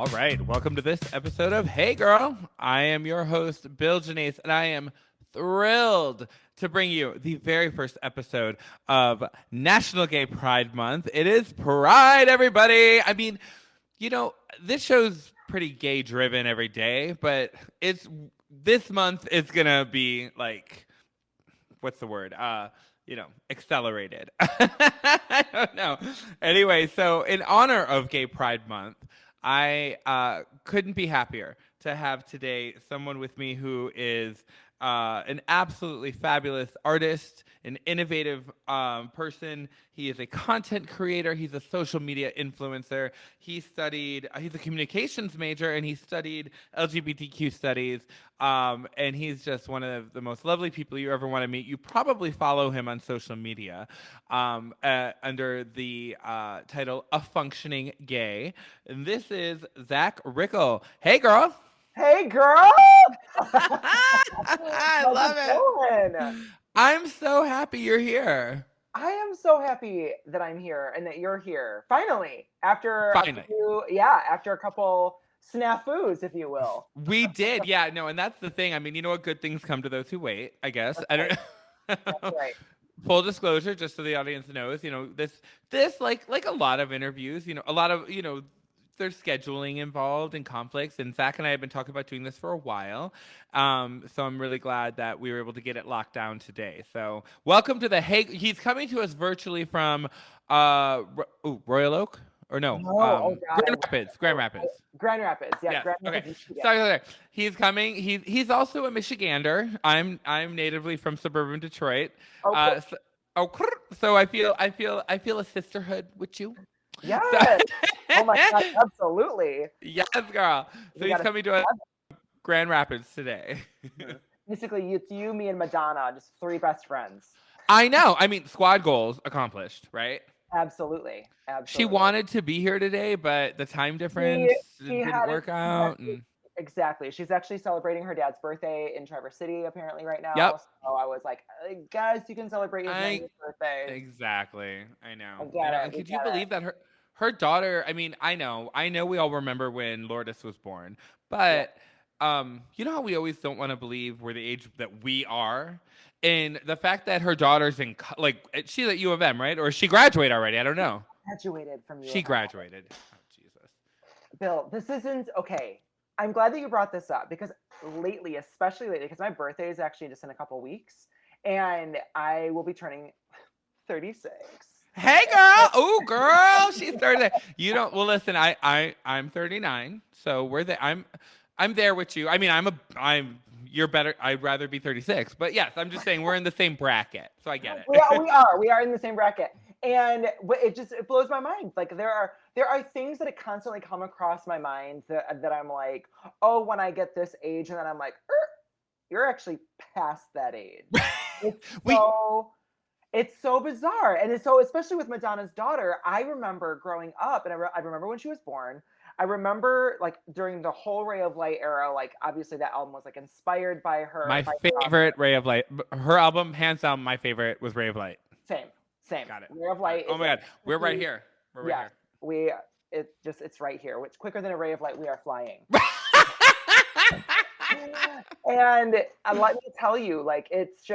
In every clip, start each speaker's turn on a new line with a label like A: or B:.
A: All right, welcome to this episode of Hey Girl. I am your host, Bill Janisse, and I am thrilled to bring you the very first episode of National Gay Pride Month. It is Pride, everybody. I mean, this show's pretty gay driven every day, but this month is gonna be like, what's the word? Accelerated. I don't know. Anyway, so in honor of Gay Pride Month, I couldn't be happier to have today someone with me who is an absolutely fabulous artist, an innovative person. He is a content creator. He's a social media influencer. He's a communications major, and he studied LGBTQ studies. And he's just one of the most lovely people you ever want to meet. You probably follow him on social media under the title A Functioning Gay. And this is Zach Rickel. Hey, girl.
B: Hey, girl!
A: I love it. I'm so happy you're here.
B: I am so happy that I'm here and that you're here. Finally, after a couple snafus, if you will.
A: We did, yeah, no, and that's the thing. I mean, you know what? Good things come to those who wait, I guess.
B: That's
A: I don't
B: right.
A: know.
B: That's right.
A: Full disclosure, just so the audience knows, this like a lot of interviews, a lot of, there's scheduling involved and conflicts, and Zach and I have been talking about doing this for a while. So I'm really glad that we were able to get it locked down today. So welcome to he's coming to us virtually from Royal Oak. Or no, Grand Rapids.
B: Grand Rapids, yeah.
A: Yes.
B: Grand
A: Okay.
B: Rapids, yeah.
A: Sorry. He's coming. He's also a Michigander. I'm natively from suburban Detroit. So I feel a sisterhood with you.
B: Yes. Oh my God, absolutely.
A: Yes, girl. So he's coming to Grand Rapids today.
B: Basically, it's you, me, and Madonna, just three best friends.
A: I know. I mean, squad goals accomplished, right?
B: Absolutely.
A: She wanted to be here today, but the time difference didn't work out.
B: Exactly. She's actually celebrating her dad's birthday in Traverse City, apparently, right now.
A: Yep.
B: So I was like, guys, you can celebrate his 90th birthday.
A: Exactly. I know.
B: Could
A: you believe that her daughter, I mean, I know we all remember when Lourdes was born, but you know how we always don't want to believe we're the age that we are? And the fact that her daughter's she's at U of M, right? Or she graduated already? I don't know.
B: Graduated from U of M.
A: She graduated. Oh, Jesus.
B: Bill, this isn't okay. I'm glad that you brought this up because especially lately, because my birthday is actually just in a couple weeks, and I will be turning 36.
A: Hey, girl! Oh, girl, she's 36. You don't. Well, listen, I'm 39, so we're there. I'm there with you. I mean, you're better. I'd rather be 36, but yes, I'm just saying we're in the same bracket, so I get it.
B: We are in the same bracket, and it blows my mind. Like there are things that constantly come across my mind that I'm like, oh, when I get this age, and then I'm like, you're actually past that age. It's so bizarre, and it's so, especially with Madonna's daughter. I remember growing up, and I remember when she was born. I remember like during the whole Ray of Light era, like obviously that album was like inspired by her.
A: My favorite Ray of Light. Her album, hands down, my favorite was Ray of Light.
B: Same.
A: Got it.
B: Ray of Light.
A: Oh my God, we're right here.
B: It's right here. It's quicker than a ray of light. We are flying. And let me tell you, like it's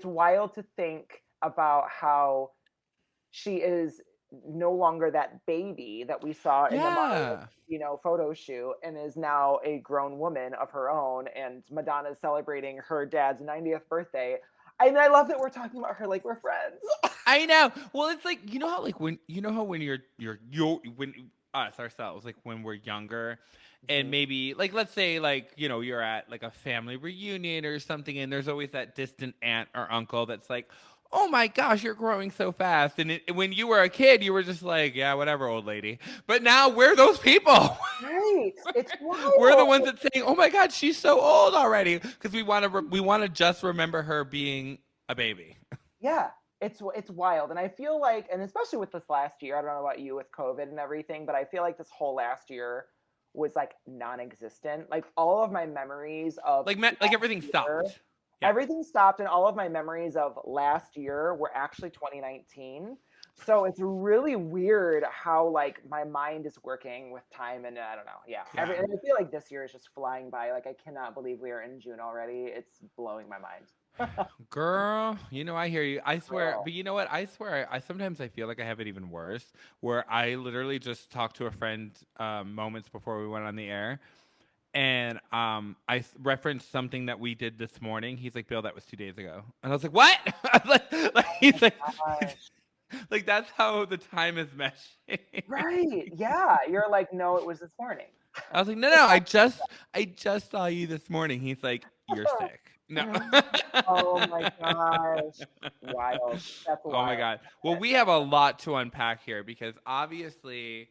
B: wild to think about how she is no longer that baby that we saw in the photo shoot, and is now a grown woman of her own, and Madonna is celebrating her dad's 90th birthday. And I love that we're talking about her like we're friends.
A: I know. Well, it's like, when us ourselves, like when we're younger, and maybe like, let's say like, you're at like a family reunion or something, and there's always that distant aunt or uncle that's like, oh my gosh, you're growing so fast. And when you were a kid, you were just like, yeah, whatever, old lady. But now we're those people.
B: Right. It's wild.
A: We're the ones that saying, oh my God, she's so old already. Because we want to just remember her being a baby.
B: Yeah. It's wild. And I feel like, and especially with this last year, I don't know about you with COVID and everything, but I feel like this whole last year was like non-existent. Like all of my memories of
A: like everything stopped.
B: Yeah. Everything stopped, and all of my memories of last year were actually 2019. So it's really weird how like my mind is working with time, and I don't know. Yeah.
A: Yeah.
B: And I feel like this year is just flying by. Like I cannot believe we are in June already. It's blowing my mind.
A: Girl, I hear you. I swear,
B: Real.
A: but you know what? I swear, I sometimes I feel like I have it even worse, where I literally just talked to a friend moments before we went on the air, and referenced something that we did this morning. He's like, "Bill, that was 2 days ago," and I was like, "What?" I was like
B: Oh my
A: he's
B: gosh.
A: like, that's how the time is meshing.
B: Right. Yeah. You're like, no, it was this morning.
A: I was like, "No, no, I just saw you this morning." He's like, "You're sick." No.
B: Oh my gosh. Wild. That's
A: Oh my
B: wild.
A: God. Well, we have a lot to unpack here because obviously,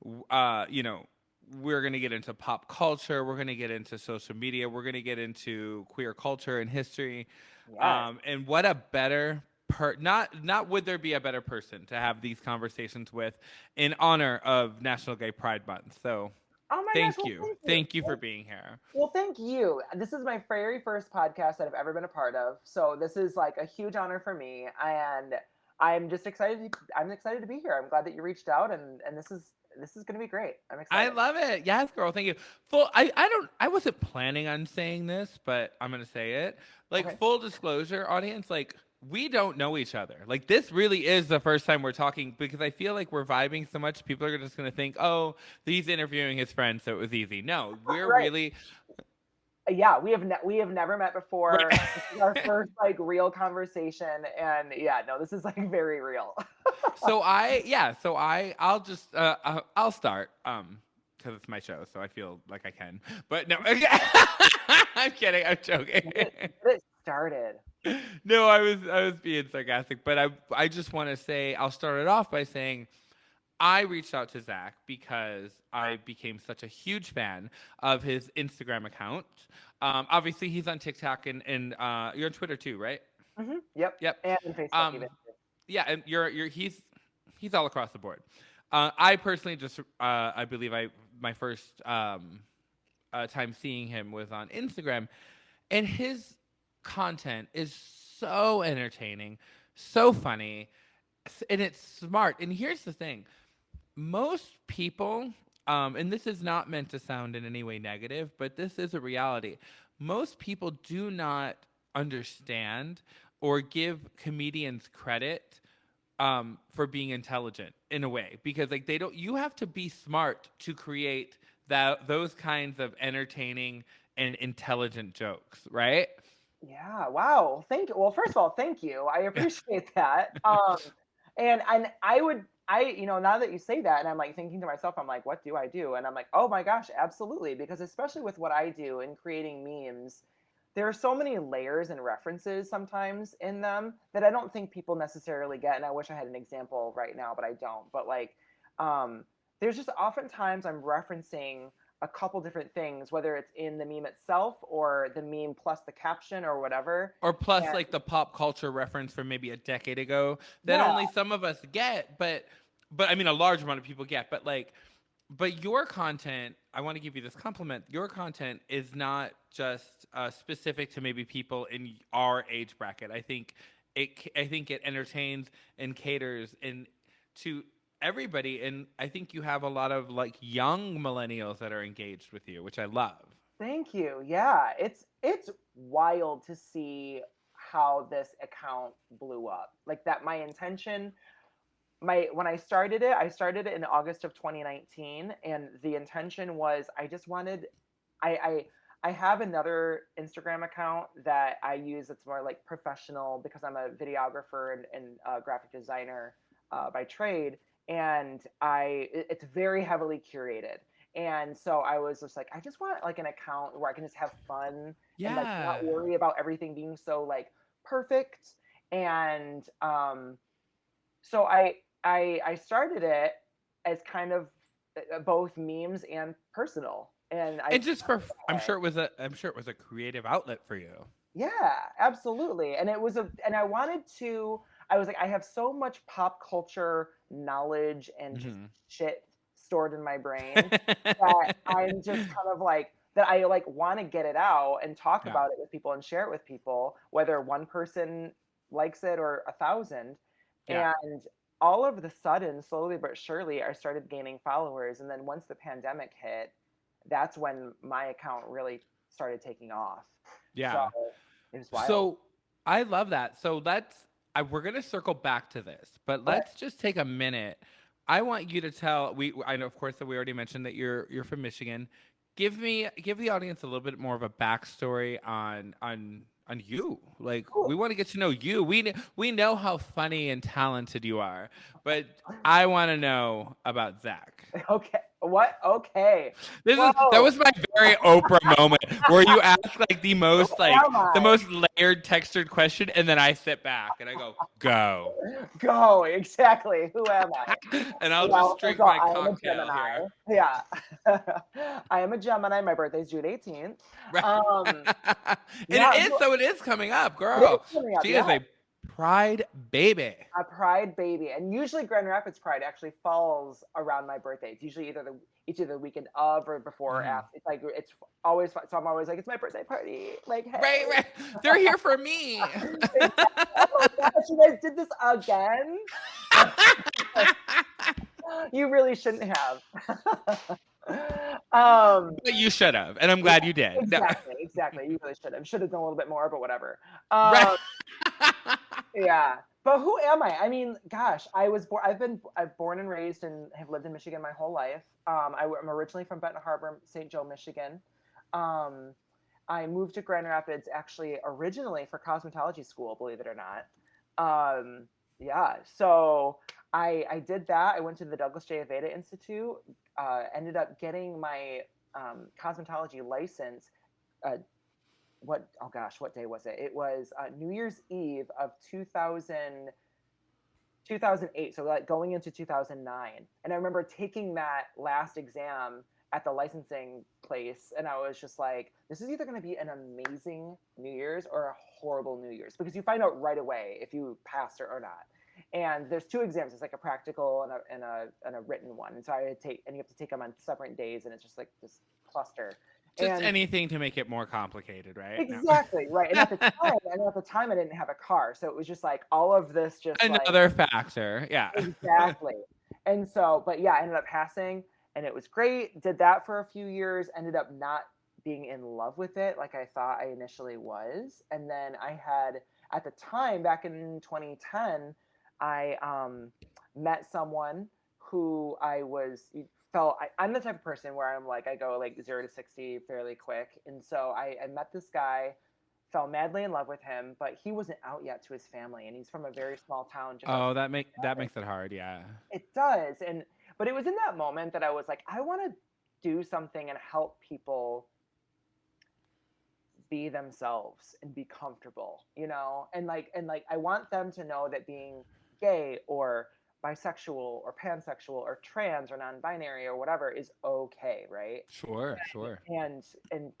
A: we're going to get into pop culture. We're going to get into social media. We're going to get into queer culture and history.
B: Yes.
A: And what a better not would there be a better person to have these conversations with in honor of National Gay Pride Month. So
B: Oh my gosh.
A: thank
B: Well,
A: you.
B: thank you.
A: Thank you for being here.
B: Well, thank you. This is my very first podcast that I've ever been a part of. So this is like a huge honor for me. And I'm just excited. I'm excited to be here. I'm glad that you reached out, and this is going to be great. I'm
A: I
B: excited.
A: love it. Yes, girl. Thank you. I wasn't planning on saying this, but I'm gonna say it. Like
B: Okay.
A: full disclosure, audience, like we don't know each other. Like this really is the first time we're talking because I feel like we're vibing so much. People are just gonna think, oh, he's interviewing his friend, so it was easy. No, we're
B: Right.
A: really
B: Yeah, we have never met before.
A: right.
B: This is our first like real conversation, and yeah, no, this is like very real.
A: I'll just I'll start because it's my show, so I feel like I can. But no, I'm kidding. I'm joking.
B: Get it started.
A: No, I was being sarcastic, but I just want to say I'll start it off by saying I reached out to Zach because I became such a huge fan of his Instagram account. Obviously, he's on TikTok and you're on Twitter too, right?
B: Yep,
A: Yep.
B: and Facebook
A: Um,
B: even.
A: yeah, and he's all across the board. I personally just I believe I my first time seeing him was on Instagram, and his content is so entertaining, so funny, and it's smart. And here's the thing: most people, and this is not meant to sound in any way negative, but this is a reality. Most people do not understand or give comedians credit for being intelligent in a way because like they don't. You have to be smart to create those kinds of entertaining and intelligent jokes, right?
B: Yeah, wow. Thank you. Well, first of all, thank you. I appreciate that. And now that you say that, and I'm like thinking to myself, I'm like, what do I do? And I'm like, oh my gosh, absolutely. Because especially with what I do in creating memes, there are so many layers and references sometimes in them that I don't think people necessarily get. And I wish I had an example right now, but I don't. But like, um, there's just oftentimes I'm referencing a couple different things, whether it's in the meme itself or the meme plus the caption or whatever.
A: Or plus
B: And
A: like the pop culture reference from maybe a decade ago that
B: yeah,
A: only some of us get, but I mean a large amount of people get, but your content, I want to give you this compliment. Your content is not just specific to maybe people in our age bracket. I think it entertains and caters and to everybody, and I think you have a lot of like young millennials that are engaged with you, which I love.
B: thank you. Yeah, it's wild to see how this account blew up. Like that my intention my when I started it in August of 2019, and the intention was I just wanted I I have another Instagram account that I use that's more like professional because I'm a videographer and a graphic designer by trade, and it's very heavily curated. And so I was just like, I just want like an account where I can just have fun and like not
A: Yeah.
B: worry about everything being so like perfect. And so I started it as kind of both memes and personal, and I
A: And just for I'm sure it was a creative outlet for you.
B: yeah, absolutely. And it was and I wanted to, I was like, I have so much pop culture knowledge and just
A: Mhm.
B: shit stored in my brain that I'm just kind of like, that I like want to get it out and talk
A: Yeah.
B: about it with people and share it with people, whether one person likes it or 1,000.
A: Yeah.
B: all of the sudden, slowly but surely, I started gaining followers. And then once the pandemic hit, that's when my account really started taking off. So
A: Yeah.
B: it was wild.
A: So I love that. So we're gonna circle back to this, but
B: Okay.
A: let's just take a minute. I want you to tell I know of course that we already mentioned that you're from Michigan. Give the audience a little bit more of a backstory on you. Like
B: Cool.
A: we want to get to know you. We know how funny and talented you are, but I want to know about Zach.
B: Okay. What? Okay.
A: That
B: Whoa.
A: was my very Oprah moment where you ask like
B: Who am
A: the
B: I?
A: most layered textured question and then I sit back and I go.
B: Go. Exactly. Who am I?
A: And I'll just
B: Well, first
A: drink
B: of all,
A: my
B: I am a
A: cocktail here.
B: Gemini. Yeah. I am a Gemini. My birthday's June 18th.
A: Right.
B: Um,
A: And
B: yeah,
A: it is coming up,
B: it is
A: girl.
B: coming up.
A: She is
B: Yeah.
A: a pride baby.
B: A Pride baby. And usually Grand Rapids Pride actually falls around my birthday. It's usually either the weekend of or before or
A: Mhm.
B: after. It's like it's always fun. So I'm always like, it's my birthday party. Like, hey.
A: Right. They're here for me.
B: Exactly. Oh my gosh, you guys did this again? You really shouldn't have. um
A: But you should have, and I'm
B: yeah,
A: glad you did. No.
B: exactly. You really should have. Should have done a little bit more, but whatever.
A: Right.
B: Yeah. But who am I? I mean, gosh, I've born and raised and have lived in Michigan my whole life. I'm originally from Benton Harbor, St. Joe, Michigan. Um, I moved to Grand Rapids actually originally for cosmetology school, believe it or not. Yeah, so I did that. I went to the Douglas J. Aveda Institute. Ended up getting my cosmetology license. Uh, oh gosh, what day was it? It was New Year's Eve of 2008, so like going into 2009. And I remember taking that last exam at the licensing place, and I was just like, this is either going to be an amazing New Year's or a horrible New Year's, because you find out right away if you passed or not. And there's two exams. It's like a practical and a written one. And so and you have to take them on separate days, and it's just like this cluster.
A: Just
B: And
A: anything to make it more complicated, right? No.
B: exactly, right. And at the time I didn't have a car. So it was just like all of this just like
A: Another factor. Yeah.
B: exactly. And so, but yeah, I ended up passing and it was great. Did that for a few years, ended up not being in love with it like I thought I initially was. And then I had at the time back in 2010, I met someone who I'm the type of person where I'm like I go like 0 to 60 fairly quick. And so I met this guy, fell madly in love with him, but he wasn't out yet to his family, and he's from a very small town just outside.
A: Oh, that makes it hard. Yeah.
B: It does, but it was in that moment that I was like, I want to do something and help people be themselves and be comfortable, and I want them to know that being gay or bisexual or pansexual or trans or non-binary or whatever is okay, right?
A: Sure. Sure.
B: And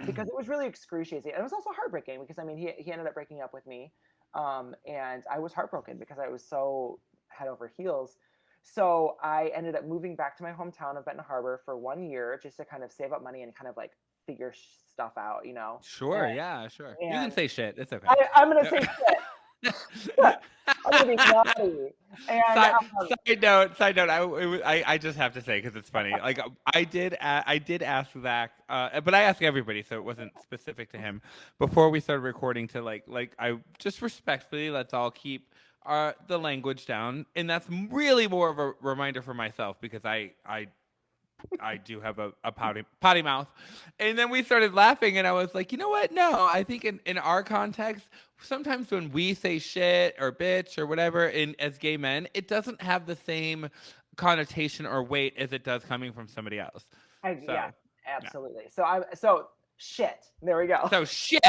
B: because it was really excruciating, and it was also heartbreaking because I mean he ended up breaking up with me, and I was heartbroken because I was so head over heels. So I ended up moving back to my hometown of Benton Harbor for 1 year just to kind of save up money and kind of like figure stuff out,
A: Sure. Yeah. Sure. You can
B: and
A: say shit. It's okay.
B: I'm gonna say shit. I'm gonna be naughty. And
A: Side note. I just have to say because it's funny. Like I did ask Zach, but I asked everybody, so it wasn't specific to him. Before we started recording, to I just respectfully let's all keep the language down, and that's really more of a reminder for myself because I do have a potty mouth. And then we started laughing, and I was like, you know what? No, I think in our context, sometimes when we say shit or bitch or whatever as gay men, it doesn't have the same connotation or weight as it does coming from somebody else.
B: yeah,
A: So, yeah.
B: absolutely. So shit. There we go.
A: So shit.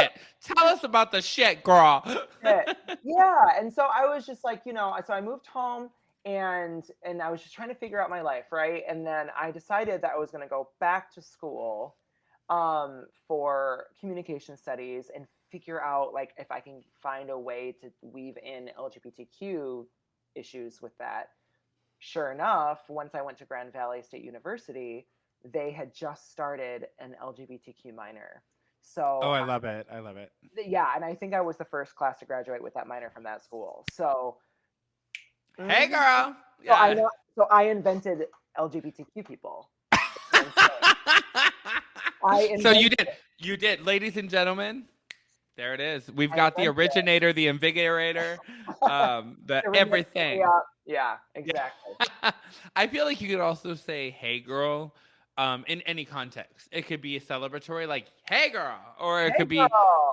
A: Tell us about the shit, girl.
B: Shit. Yeah, and so I was just like, so I moved home and I was just trying to figure out my life, right? And then I decided that I was going to go back to school for communication studies and figure out like if I can find a way to weave in LGBTQ issues with that. Sure enough, once I went to Grand Valley State University, they had just started an LGBTQ minor.
A: Oh,
B: So
A: I love it. I love it.
B: yeah, and I think I was the first class to graduate with that minor from that school. So
A: Hey, girl.
B: So I
A: Yeah.
B: know. So I invented LGBTQ people. I
A: So you
B: invented.
A: did, ladies and gentlemen. There it is. We've
B: I
A: got the
B: invented
A: originator, the invigorator, the
B: to ring it.
A: everything.
B: Yeah,
A: Yeah.
B: exactly.
A: I feel like you could also say "Hey, girl," in any context. It could be a celebratory, like "Hey, girl," or
B: Hey girl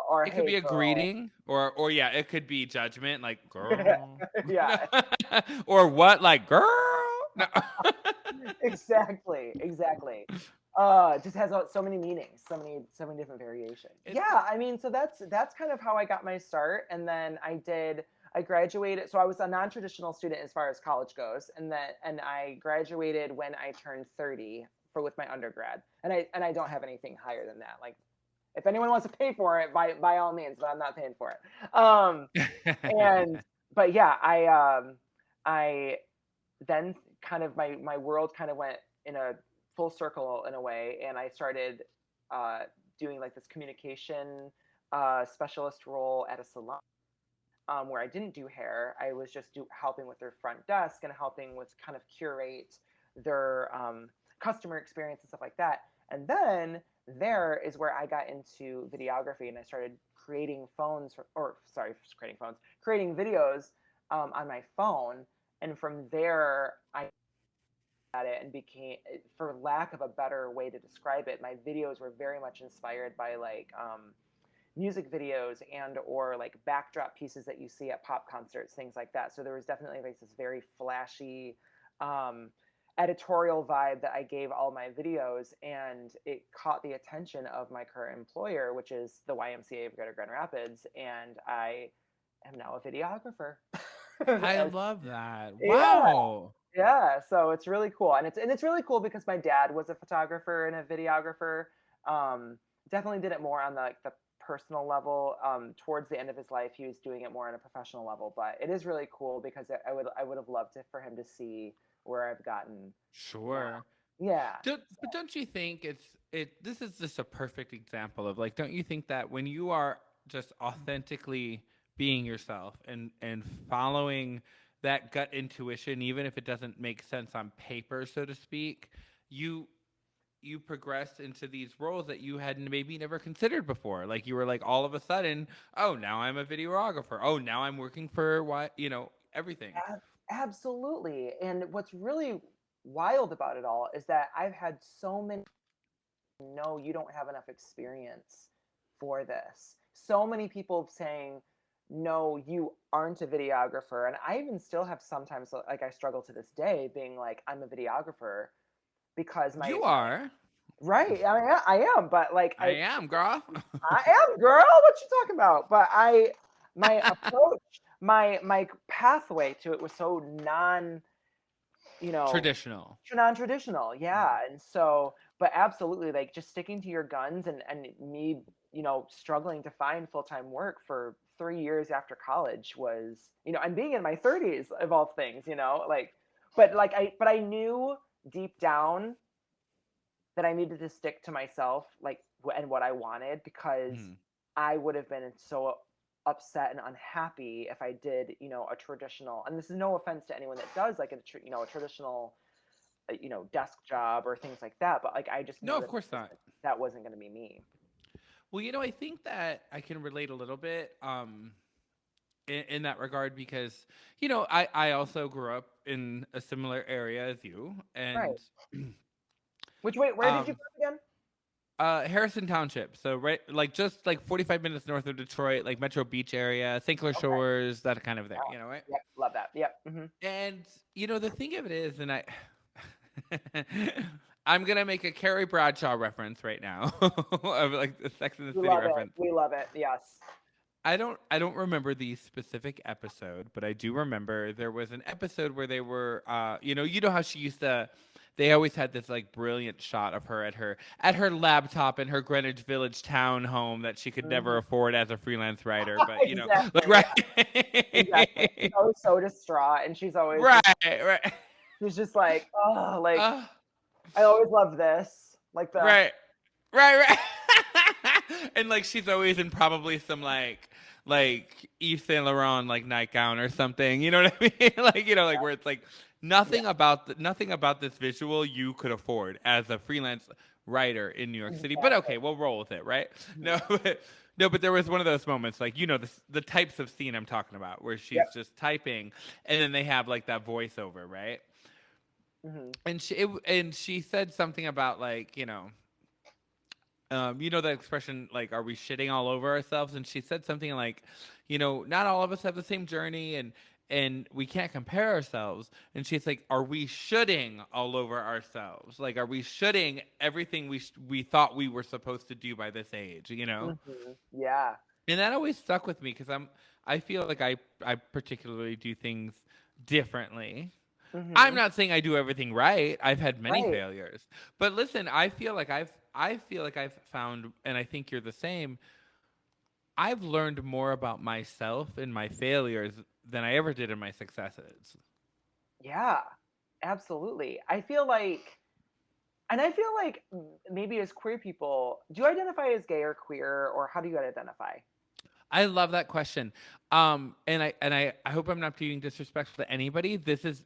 B: or
A: it could
B: hey
A: be a
B: girl.
A: greeting, or yeah, it could be judgment, like "girl,"
B: Yeah,
A: or what, like "girl." No.
B: exactly. It just has so many meanings, so many different variations.
A: It's
B: Yeah, I mean, so that's kind of how I got my start, and then I graduated. So I was a non-traditional student as far as college goes, and I graduated when I turned 30 with my undergrad, and I don't have anything higher than that. Like, if anyone wants to pay for it, by all means, but I'm not paying for it. And but yeah, I then kind of my world kind of went in a full circle in a way, and I started uh, doing like this communication specialist role at a salon, where I didn't do hair. I was just helping with their front desk and helping with kind of curate their customer experience and stuff like that. And then there is where I got into videography, and I started creating creating videos on my phone. And from there, I at it and became, for lack of a better way to describe it, my videos were very much inspired by like music videos and or like backdrop pieces that you see at pop concerts, things like that. So there was definitely like this very flashy um, editorial vibe that I gave all my videos, and it caught the attention of my current employer, which is the YMCA of Greater Grand Rapids, and I am now a videographer.
A: I love that.
B: Yeah,
A: Wow.
B: yeah, so it's really cool, and it's really cool because my dad was a photographer and a videographer. Um, Definitely did it more on the personal level. Towards the end of his life, he was doing it more on a professional level. But it is really cool because I would have loved for him to see where I've gotten now.
A: Sure.
B: Yeah,
A: But don't you think this is just a perfect example of like, don't you think that when you are just authentically being yourself and following that gut intuition, even if it doesn't make sense on paper, so to speak, you you progressed into these roles that you had maybe never considered before. Like you were like all of a sudden, oh, now I'm a videographer. Oh, now I'm working for what, everything.
B: absolutely. And what's really wild about it all is that I've had so many. No, you don't have enough experience for this. So many people saying, no, you aren't a videographer. And I even still have sometimes, like, I struggle to this day being like, I'm a videographer because
A: You are.
B: right. I am, but like,
A: I am, girl.
B: I am, girl. What you talking about? But my approach, my pathway to it was so you know,
A: Traditional.
B: non-traditional, yeah. And so, but absolutely, like just sticking to your guns, and me, struggling to find full-time work for 3 years after college was, and being in my 30s of all things, like, but I knew deep down that I needed to stick to myself, like, and what I wanted, because
A: Mhm.
B: I would have been so upset and unhappy if I did, a traditional, and this is no offense to anyone that does like a traditional, desk job or things like that, but like I just
A: No,
B: know
A: of course not.
B: that wasn't going to be me.
A: Well, I think that I can relate a little bit in that regard because, I also grew up in a similar area as you.
B: Right.
A: And
B: Which wait, where did you
A: um,
B: go again?
A: Harrison Township. So, right, like just like 45 minutes north of Detroit, like Metro Beach area, St. Clair
B: Okay.
A: Shores, that kind of there,
B: Wow.
A: right?
B: Yep. Love that. Yep.
A: And, the thing of it is, and I'm going to make a Carrie Bradshaw reference right now of like the Sex and the
B: We
A: City
B: love it.
A: reference.
B: We love it. Yes.
A: I don't remember the specific episode, but I do remember there was an episode where they were you know how she used to they always had this like brilliant shot of her at her laptop in her Greenwich Village town home that she could never
B: Hmm.
A: afford as a freelance writer, but like
B: Exactly. Yeah. Exactly. She's
A: right.
B: always so distraught, and she's always
A: Right,
B: just,
A: right.
B: she's just like, oh, like
A: Uh,
B: I always love this, like the
A: right. Right, right. And like she's always in probably some like Yves Saint Laurent like nightgown or something. You know what I mean? Like, you know, like where it's like
B: Yeah.
A: nothing about this visual you could afford as a freelance writer in New York City. But
B: Exactly.
A: okay, we'll roll with it, right?
B: Mhm.
A: No, no, but there was one of those moments, like, you know, the types of scene I'm talking about, where she's
B: Yep.
A: just typing, and then they have like that voiceover, right?
B: Hmm.
A: And she said something about like, you know that expression like, are we shitting all over ourselves? And she said something like, not all of us have the same journey, and we can't compare ourselves. And she's like, are we shoulding all over ourselves? Like, are we shoulding everything we thought we were supposed to do by this age?
B: Yeah.
A: And that always stuck with me because I feel like I particularly do things differently. I'm
B: Hmm.
A: not saying I do everything right. I've had many
B: Right.
A: failures. But listen, I feel like I've found, and I think you're the same, I've learned more about myself in my failures than I ever did in my successes.
B: Yeah. Absolutely. I feel like maybe as queer people, do you identify as gay or queer, or how do you identify?
A: I love that question. And I hope I'm not being disrespectful to anybody. This is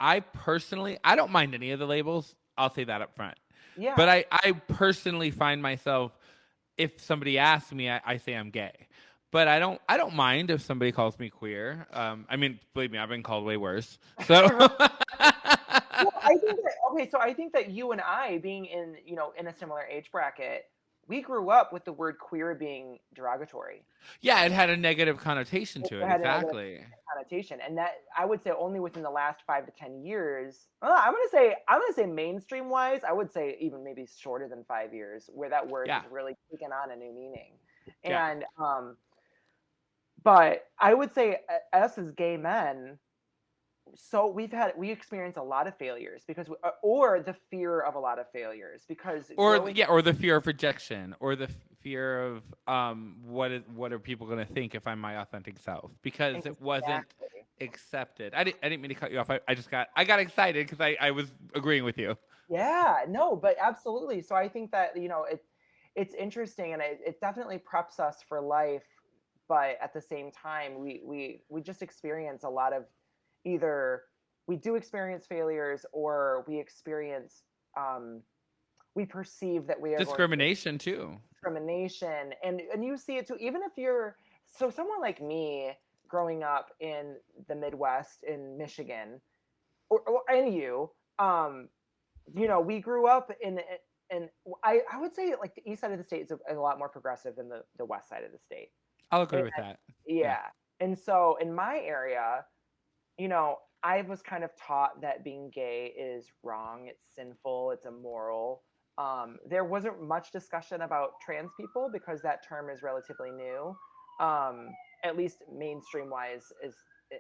A: I personally, I don't mind any of the labels. I'll say that up front. But
B: Yeah.
A: I personally find myself, if somebody asks me, I say I'm gay. But I don't mind if somebody calls me queer. I mean, believe me, I've been called way worse. So
B: Well, I think that okay, so I think that you and I being in, in a similar age bracket, we grew up with the word queer being derogatory.
A: yeah, it had a negative connotation
B: It
A: to it.
B: had a negative
A: Exactly.
B: connotation, and that I would say only within the last 5 to 10 years. I'm gonna say mainstream wise, I would say even maybe shorter than 5 years, where that word
A: Yeah.
B: has really taken on a new meaning.
A: Yeah.
B: And but I would say us as gay men, so we experience a lot of failures because or the fear of a lot of failures because growing.
A: Or the fear of rejection, or the fear of what are people going to think if I'm my authentic self, because it wasn't
B: Exactly.
A: accepted. I didn't mean to cut you off. I got excited because I was agreeing with you.
B: Yeah, no, but absolutely. So I think that, it's interesting, and it definitely preps us for life, but at the same time, we just experience a lot of either we do experience failures, or um we perceive that we are going to
A: Discrimination too.
B: discrimination, and you see it too, even if you're so someone like me growing up in the Midwest in Michigan, or and um we grew up in I would say like the east side of the state is a lot more progressive than the west side of the state.
A: I'll agree
B: And
A: with that. Yeah.
B: yeah. And so in my area, I was kind of taught that being gay is wrong, it's sinful, it's immoral. There wasn't much discussion about trans people because that term is relatively new, um, at least mainstream wise is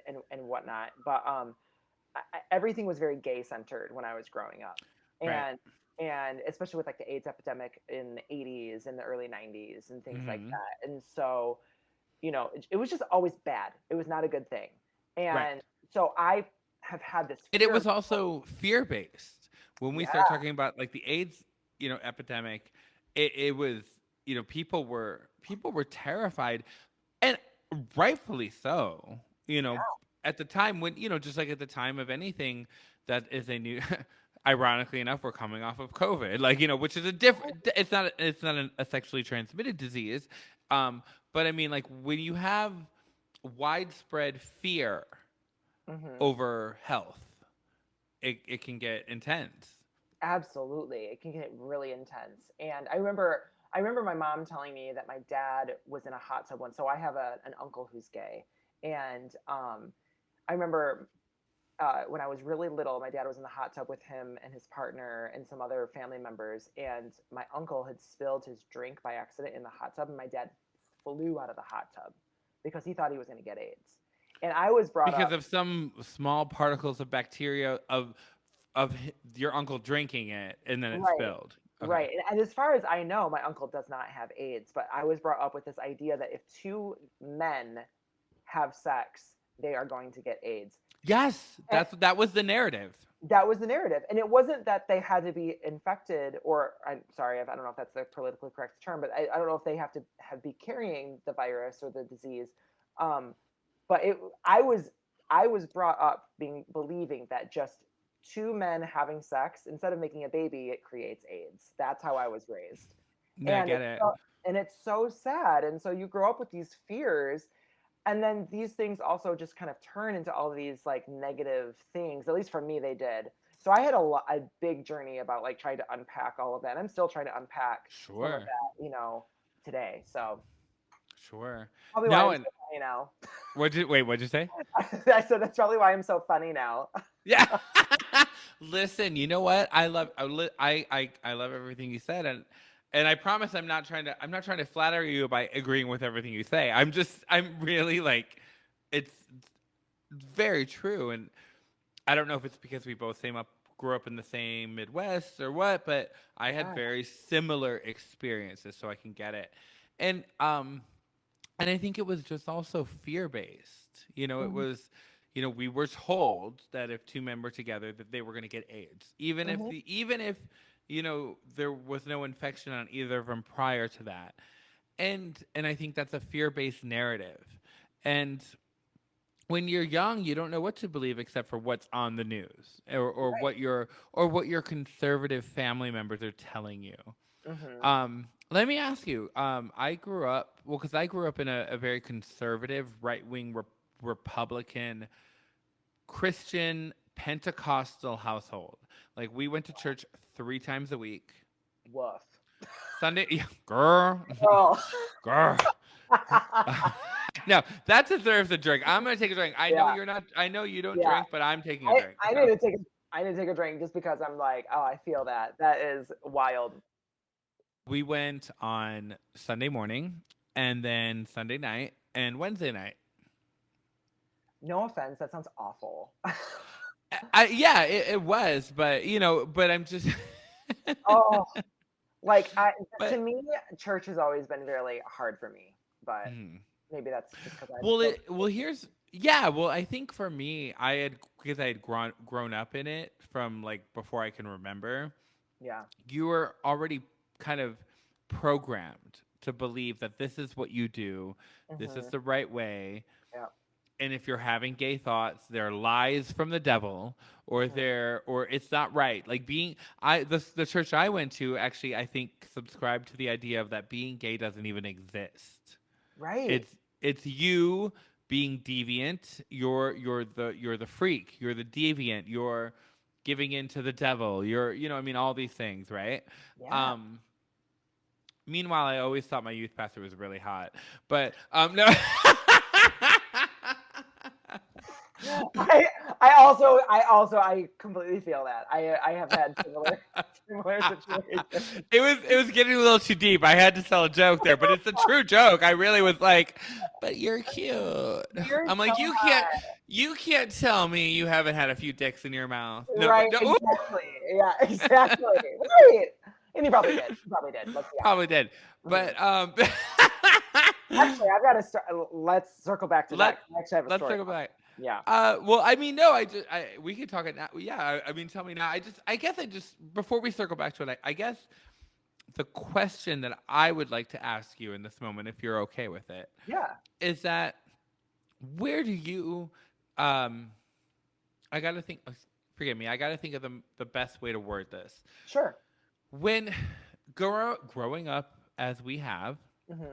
B: and whatnot. But everything was very gay centered when I was growing up,
A: Right.
B: and especially with like the AIDS epidemic in the 80s and the early 90s and things like
A: Hmm.
B: that. And so it was just always bad. It was not a good thing.
A: Right.
B: And so I have had this
A: And it
B: fear.
A: was also fear based. When we start
B: Yeah,
A: talking about like the AIDS, epidemic, it was, people were terrified, and rightfully so. At the time when, just like at the time of anything that is a new, ironically enough, we're coming off of COVID, like, which is a different. It's not a sexually transmitted disease, but I mean, like, when you have widespread fear
B: hmm,
A: over health, it can get intense.
B: absolutely. It can get really intense. And I remember my mom telling me that my dad was in a hot tub once. So I have an uncle who's gay, and I remember when I was really little, my dad was in the hot tub with him and his partner and some other family members, and my uncle had spilled his drink by accident in the hot tub, and my dad flew out of the hot tub because he thought he was going to get AIDS. And I was brought
A: Because
B: up,
A: of some small particles of bacteria of your uncle drinking it, and then it
B: right,
A: spilled. Okay.
B: right. And as far as I know, my uncle does not have AIDS, but I was brought up with this idea that if two men have sex, they are going to get AIDS.
A: Yes,
B: And
A: that was the narrative.
B: that was the narrative. And it wasn't that they had to be infected, or I'm sorry, I don't know if that's the politically correct term, but I don't know if they have to be carrying the virus or the disease. Um, but I was brought up believing that just two men having sex, instead of making a baby, it creates AIDS. That's how I was raised.
A: Yeah, I
B: And
A: get
B: it's
A: it.
B: so, and it's so sad. And so you grow up with these fears, and then these things also just kind of turn into all these like negative things. At least for me, they did. So I had a big journey about like trying to unpack all of that. I'm still trying to unpack some of
A: Sure.
B: that, today. So
A: Sure.
B: probably why
A: No,
B: I'm
A: and
B: so funny now.
A: what'd you say?
B: I said that's probably why I'm so funny now.
A: Yeah. Listen, you know what? I love everything you said, and I promise I'm not trying to flatter you by agreeing with everything you say. I'm really like it's very true, and I don't know if it's because we both grew up in the same Midwest or what, but I had
B: Yeah.
A: very similar experiences, so I can get it. And and I think it was just also fear based. It
B: Mhm.
A: was, we were told that if two men were together, that they were going to get AIDS,
B: Mhm.
A: even if there was no infection on either of them prior to that. And I think that's a fear based narrative. And when you're young, you don't know what to believe except for what's on the news, or what your conservative family members are telling you.
B: Mhm.
A: Let me ask you. Because I grew up in a very conservative, right wing, Republican, Christian, Pentecostal household. Like we went to church 3 times a week.
B: Woof.
A: Sunday, yeah, girl,
B: Oh.
A: girl. No, that deserves a drink. I'm gonna take a drink. I know
B: Yeah.
A: you're not. I know you don't
B: Yeah.
A: drink, but I'm taking a
B: I
A: drink.
B: I need
A: So
B: to take a I need to take a drink just because I'm like, oh, I feel that. That is wild.
A: we went on Sunday morning, and then Sunday night, and Wednesday night.
B: No offense, that sounds awful.
A: Yeah, it was, but but I'm just.
B: Oh, like to
A: But
B: me, church has always been really hard for me, but
A: mhm.
B: maybe that's just because I'm still.
A: Here's yeah. Well, I think for me, because I had grown up in it from like before I can remember.
B: Yeah.
A: You were already kind of programmed to believe that this is what you do, this is
B: Hmm.
A: the right way,
B: Yeah.
A: and if you're having gay thoughts, they're lies from the devil,
B: Hmm.
A: or it's not right. Like the church I went to actually I think subscribed to the idea of that being gay doesn't even exist.
B: Right.
A: It's you being deviant. You're the freak. You're the deviant. You're giving in to the devil. I mean all these things, right?
B: Yeah.
A: Um Meanwhile, I always thought my youth pastor was really hot. But no.
B: I completely feel that. I have had similar situations.
A: It was getting a little too deep. I had to tell a joke there, but it's a true joke. I really was like, "But you're cute."
B: You're
A: I'm
B: so
A: like, "You can't tell me you haven't had a few dicks in your mouth." No,
B: right.
A: no,
B: Exactly. Yeah. Exactly. Right. And he probably did. He probably did. Let's be
A: probably did.
B: honest. Mhm.
A: But
B: Actually, I've got to start. Let's circle back to
A: let
B: that. I actually have a
A: let's
B: story.
A: talk about it.
B: Yeah.
A: Well, I mean, no, we could talk it now. Yeah, I mean, tell me now. I guess before we circle back to it, I guess the question that I would like to ask you in this moment, if you're okay with it,
B: Yeah.
A: is that where do you, um, I got to think, forgive me, I got to think of the best way to word this.
B: Sure.
A: When growing up as we have,
B: Hmm.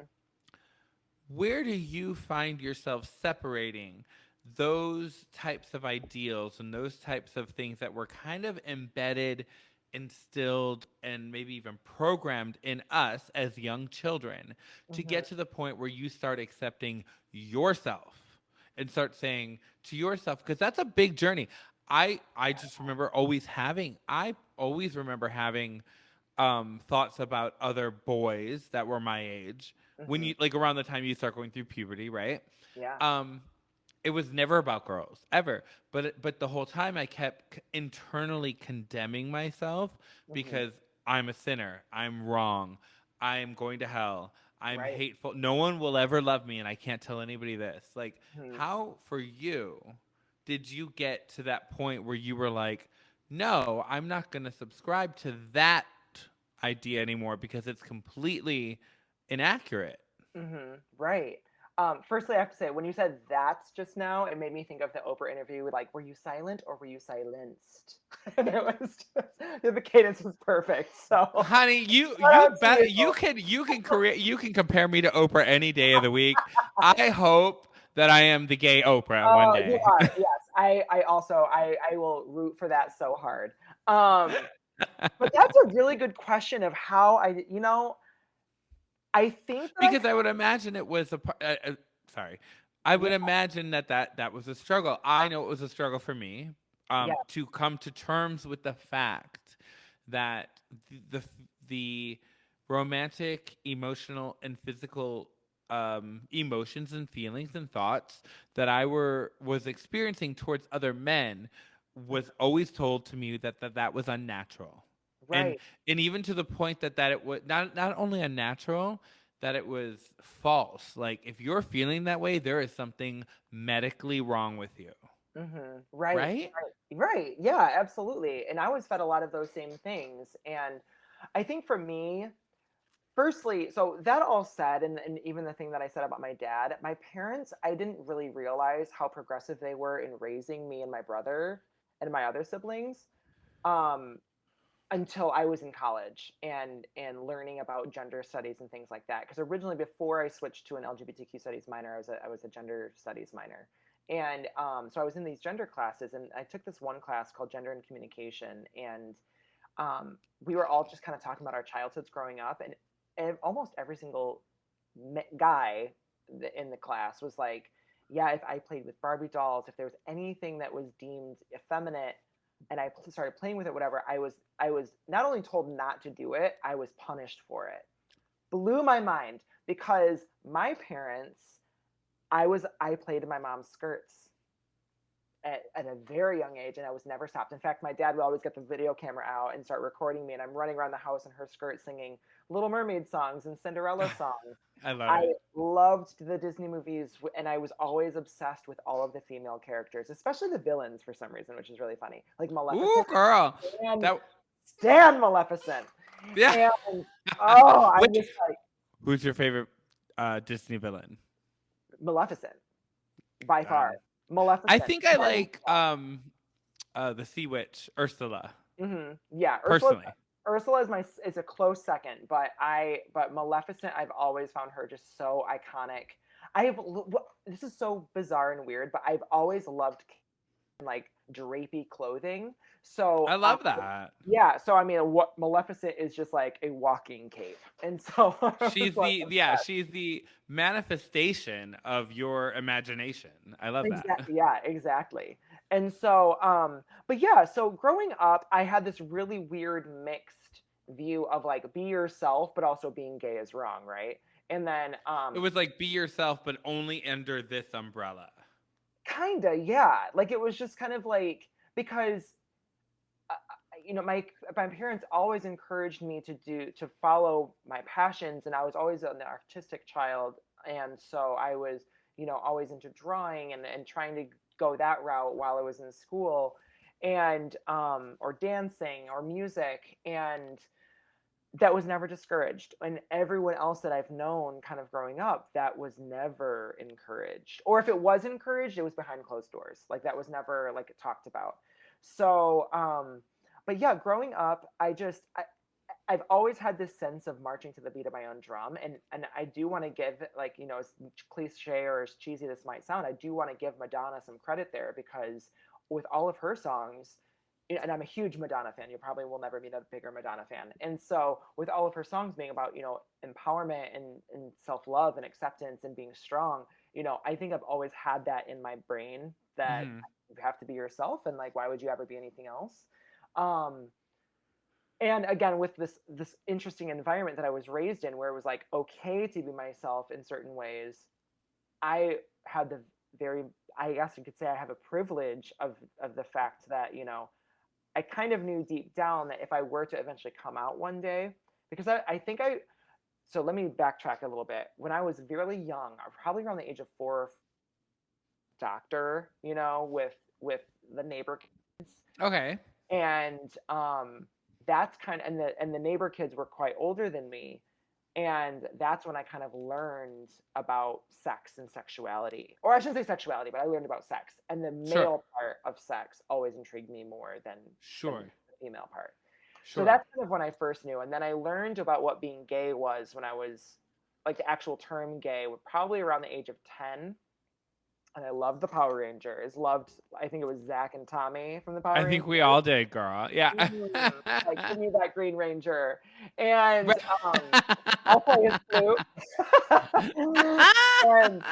A: where do you find yourself separating those types of ideals and those types of things that were kind of embedded, instilled, and maybe even programmed in us as young children to get
B: Hmm.
A: to the point where you start accepting yourself and start saying to yourself, because that's a big journey. I always remember having thoughts about other boys that were my age when
B: Hmm.
A: you like around the time you start going through puberty, right?
B: Yeah.
A: Um, it was never about girls ever, but the whole time I kept internally condemning myself
B: Hmm.
A: because I'm a sinner, I'm wrong, I'm going to hell, I'm
B: Right.
A: hateful. No one will ever love me, and I can't tell anybody this. Like,
B: Hmm.
A: how for you did you get to that point where you were like, no, I'm not going to subscribe to that idea anymore because it's completely inaccurate?
B: Right. Firstly, I have to say, when you said that's just now, it made me think of the Oprah interview with like, were you silent or were you silenced? And it was just, the cadence was perfect. So
A: Honey,
B: shout out to you.
A: you can compare me to Oprah any day of the week. I hope that I am the gay Oprah one
B: You
A: day.
B: are. Yes. I also I will root for that so hard. Um, but that's a really good question of how I think that I
A: Because I would imagine it was sorry. I
B: yeah,
A: would imagine that was a struggle. I know it was a struggle for me
B: yeah,
A: to come to terms with the fact that the the romantic, emotional, and physical emotions and feelings and thoughts that I was experiencing towards other men was always told to me that was unnatural, and
B: right.
A: and even to the point that it was not only unnatural, that it was false. Like if you're feeling that way, there is something medically wrong with you,
B: Right,
A: right?
B: right. Yeah, absolutely. And I was fed a lot of those same things. And I think for me, firstly, so that all said, and even the thing that I said about my dad, my parents, I didn't really realize how progressive they were in raising me and my brother and my other siblings. Um, until I was in college and learning about gender studies and things like that. Because originally, before I switched to an LGBTQ studies minor, I was a gender studies minor, and so I was in these gender classes, and I took this one class called Gender and Communication, and we were all just kind of talking about our childhoods growing up, and almost every single guy in the class was like, "Yeah, if I played with Barbie dolls, if there was anything that was deemed effeminate." And I started playing with it, whatever. I was not only told not to do it, I was punished for it. Blew my mind because my parents, I played in my mom's skirts at a very young age, and I was never stopped. In fact, my dad would always get the video camera out and start recording me, and I'm running around the house in her skirt singing Little Mermaid songs and Cinderella songs.
A: I love
B: I
A: it.
B: loved the Disney movies, and I was always obsessed with all of the female characters, especially the villains for some reason, which is really funny. Like
A: Ooh,
B: Maleficent,
A: girl.
B: and
A: That
B: Stan Maleficent.
A: yeah.
B: And oh, I'm
A: Wait,
B: just like
A: who's your favorite Disney villain?
B: Maleficent by far.
A: Um, I
B: Maleficent.
A: think I like the Sea Witch Ursula
B: Yeah,
A: personally.
B: Ursula is a close second, but Maleficent, I've always found her just so iconic. This is so bizarre and weird, but I've always loved like drapey clothing. So
A: I love that.
B: yeah, so I mean, what Maleficent is just like a walking cape, and so I was like,
A: She's the manifestation of your imagination. I love that.
B: exactly, yeah, exactly. And so, but yeah, so growing up, I had this really weird mixed view of like be yourself, but also being gay is wrong, right? And then,
A: It was like be yourself, but only under this umbrella.
B: kinda, yeah, like it was just kind of like because my parents always encouraged me to follow my passions, and I was always an artistic child, and so I was always into drawing and trying to go that route while I was in school, and or dancing or music, and that was never discouraged. And everyone else that I've known kind of growing up, that was never encouraged, or if it was encouraged, it was behind closed doors, like that was never like talked about. So but yeah, growing up, I've always had this sense of marching to the beat of my own drum, and I do want to give, like, as cliche or as cheesy this might sound, I do want to give Madonna some credit there, because with all of her songs, and I'm a huge Madonna fan. You probably will never meet a bigger Madonna fan. And so with all of her songs being about, empowerment and self-love and acceptance and being strong, I think I've always had that in my brain, that
A: Hmm.
B: you have to be yourself, and like why would you ever be anything else? Um and again, with this interesting environment that I was raised in, where it was like okay to be myself in certain ways, I had the very, I guess you could say, I have a privilege of the fact that I kind of knew deep down that if I were to eventually come out one day, because I think so let me backtrack a little bit. When I was really young, probably around the age of 4, doctor, with the neighbor kids.
A: Okay.
B: And that's kind of, and the neighbor kids were quite older than me. And that's when I kind of learned about sex and sexuality. Or I shouldn't say sexuality, but I learned about sex. And the
A: Sure.
B: male part of sex always intrigued me more than
A: Sure.
B: the female part. So
A: Sure.
B: that's kind of when I first knew. And then I learned about what being gay was when I was, like, the actual term gay, probably around the age of 10. And I loved the Power Rangers. Loved, I think it was Zach and Tommy from the Power
A: I think
B: Rangers.
A: we all did, girl. Yeah.
B: Like, give me that Green Ranger. And
A: Right.
B: I'll play his flute. and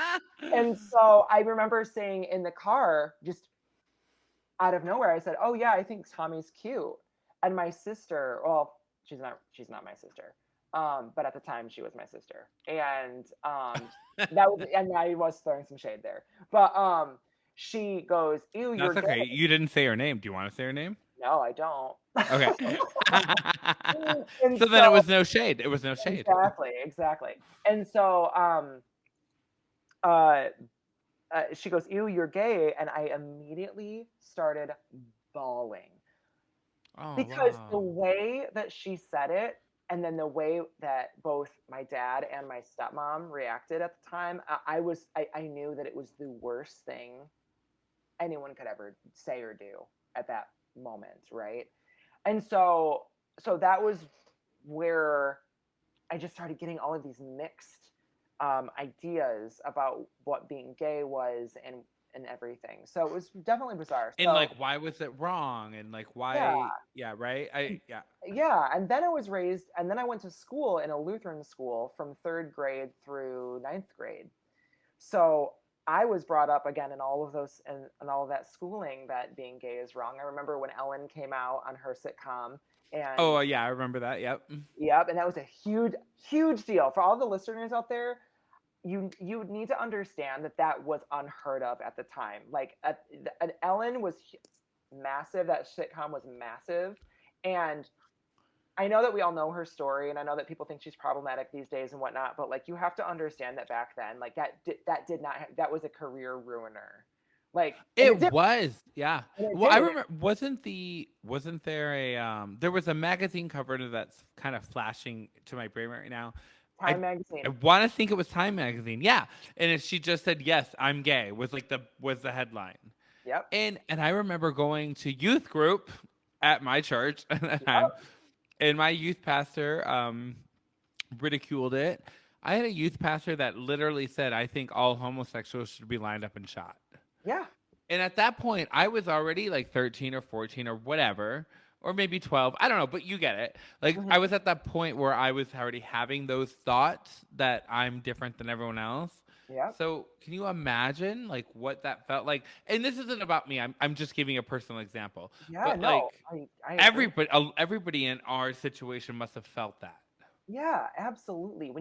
B: and so I remember saying in the car, just out of nowhere, I said, "Oh yeah, I think Tommy's cute." And my sister, well, she's not my sister. But at the time she was my sister. And and I was throwing some shade there. But she goes, "Ew, you're
A: That's
B: gay."
A: okay. You didn't say her name. Do you want to say her name?
B: No, I don't.
A: Okay.
B: And
A: So then it
B: so
A: was no shade. It was no shade.
B: exactly. And so uh, she goes, "Ew, you're gay," and I immediately started bawling
A: Oh,
B: because the
A: wow.
B: way that she said it, and then the way that both my dad and my stepmom reacted at the time, I knew that it was the worst thing anyone could ever say or do at that moment, right? And so that was where I just started getting all of these mixed ideas about what being gay was, and everything. So it was definitely bizarre.
A: And
B: So
A: like, why was it wrong? And like,
B: yeah,
A: why? Yeah, right. Yeah.
B: yeah. And then I was raised, and then I went to school in a Lutheran school from third grade through ninth grade. So I was brought up again in all of those, and all of that schooling, that being gay is wrong. I remember when Ellen came out on her sitcom, and
A: Oh, yeah. I remember that. Yep.
B: yep, and that was a huge, huge deal for all the listeners out there. You need to understand that that was unheard of at the time. Like, Ellen was massive. That sitcom was massive, and I know that we all know her story, and I know that people think she's problematic these days and whatnot. But like, you have to understand that back then, like, that did not that was a career ruiner. Like, and
A: It was. Yeah.
B: it
A: Well, I
B: did.
A: remember. Wasn't there a there was a magazine cover that's kind of flashing to my brain right now. I
B: Time
A: I
B: magazine.
A: want to think it was Time magazine. Yeah. And she just said, "Yes, I'm gay." Was the headline.
B: Yep.
A: And I remember going to youth group at my church at the time,
B: Yep.
A: and my youth pastor ridiculed it. I had a youth pastor that literally said, "I think all homosexuals should be lined up and shot."
B: Yeah.
A: And at that point, I was already like 13 or 14 or whatever, or maybe 12. I don't know, but you get it. Like,
B: Mhm.
A: I was at that point where I was already having those thoughts that I'm different than everyone else.
B: Yep.
A: So, can you imagine like what that felt like? And this isn't about me. I'm just giving a personal example.
B: Yeah.
A: But
B: No,
A: like
B: I agree.
A: everybody in our situation must have felt that.
B: Yeah, absolutely.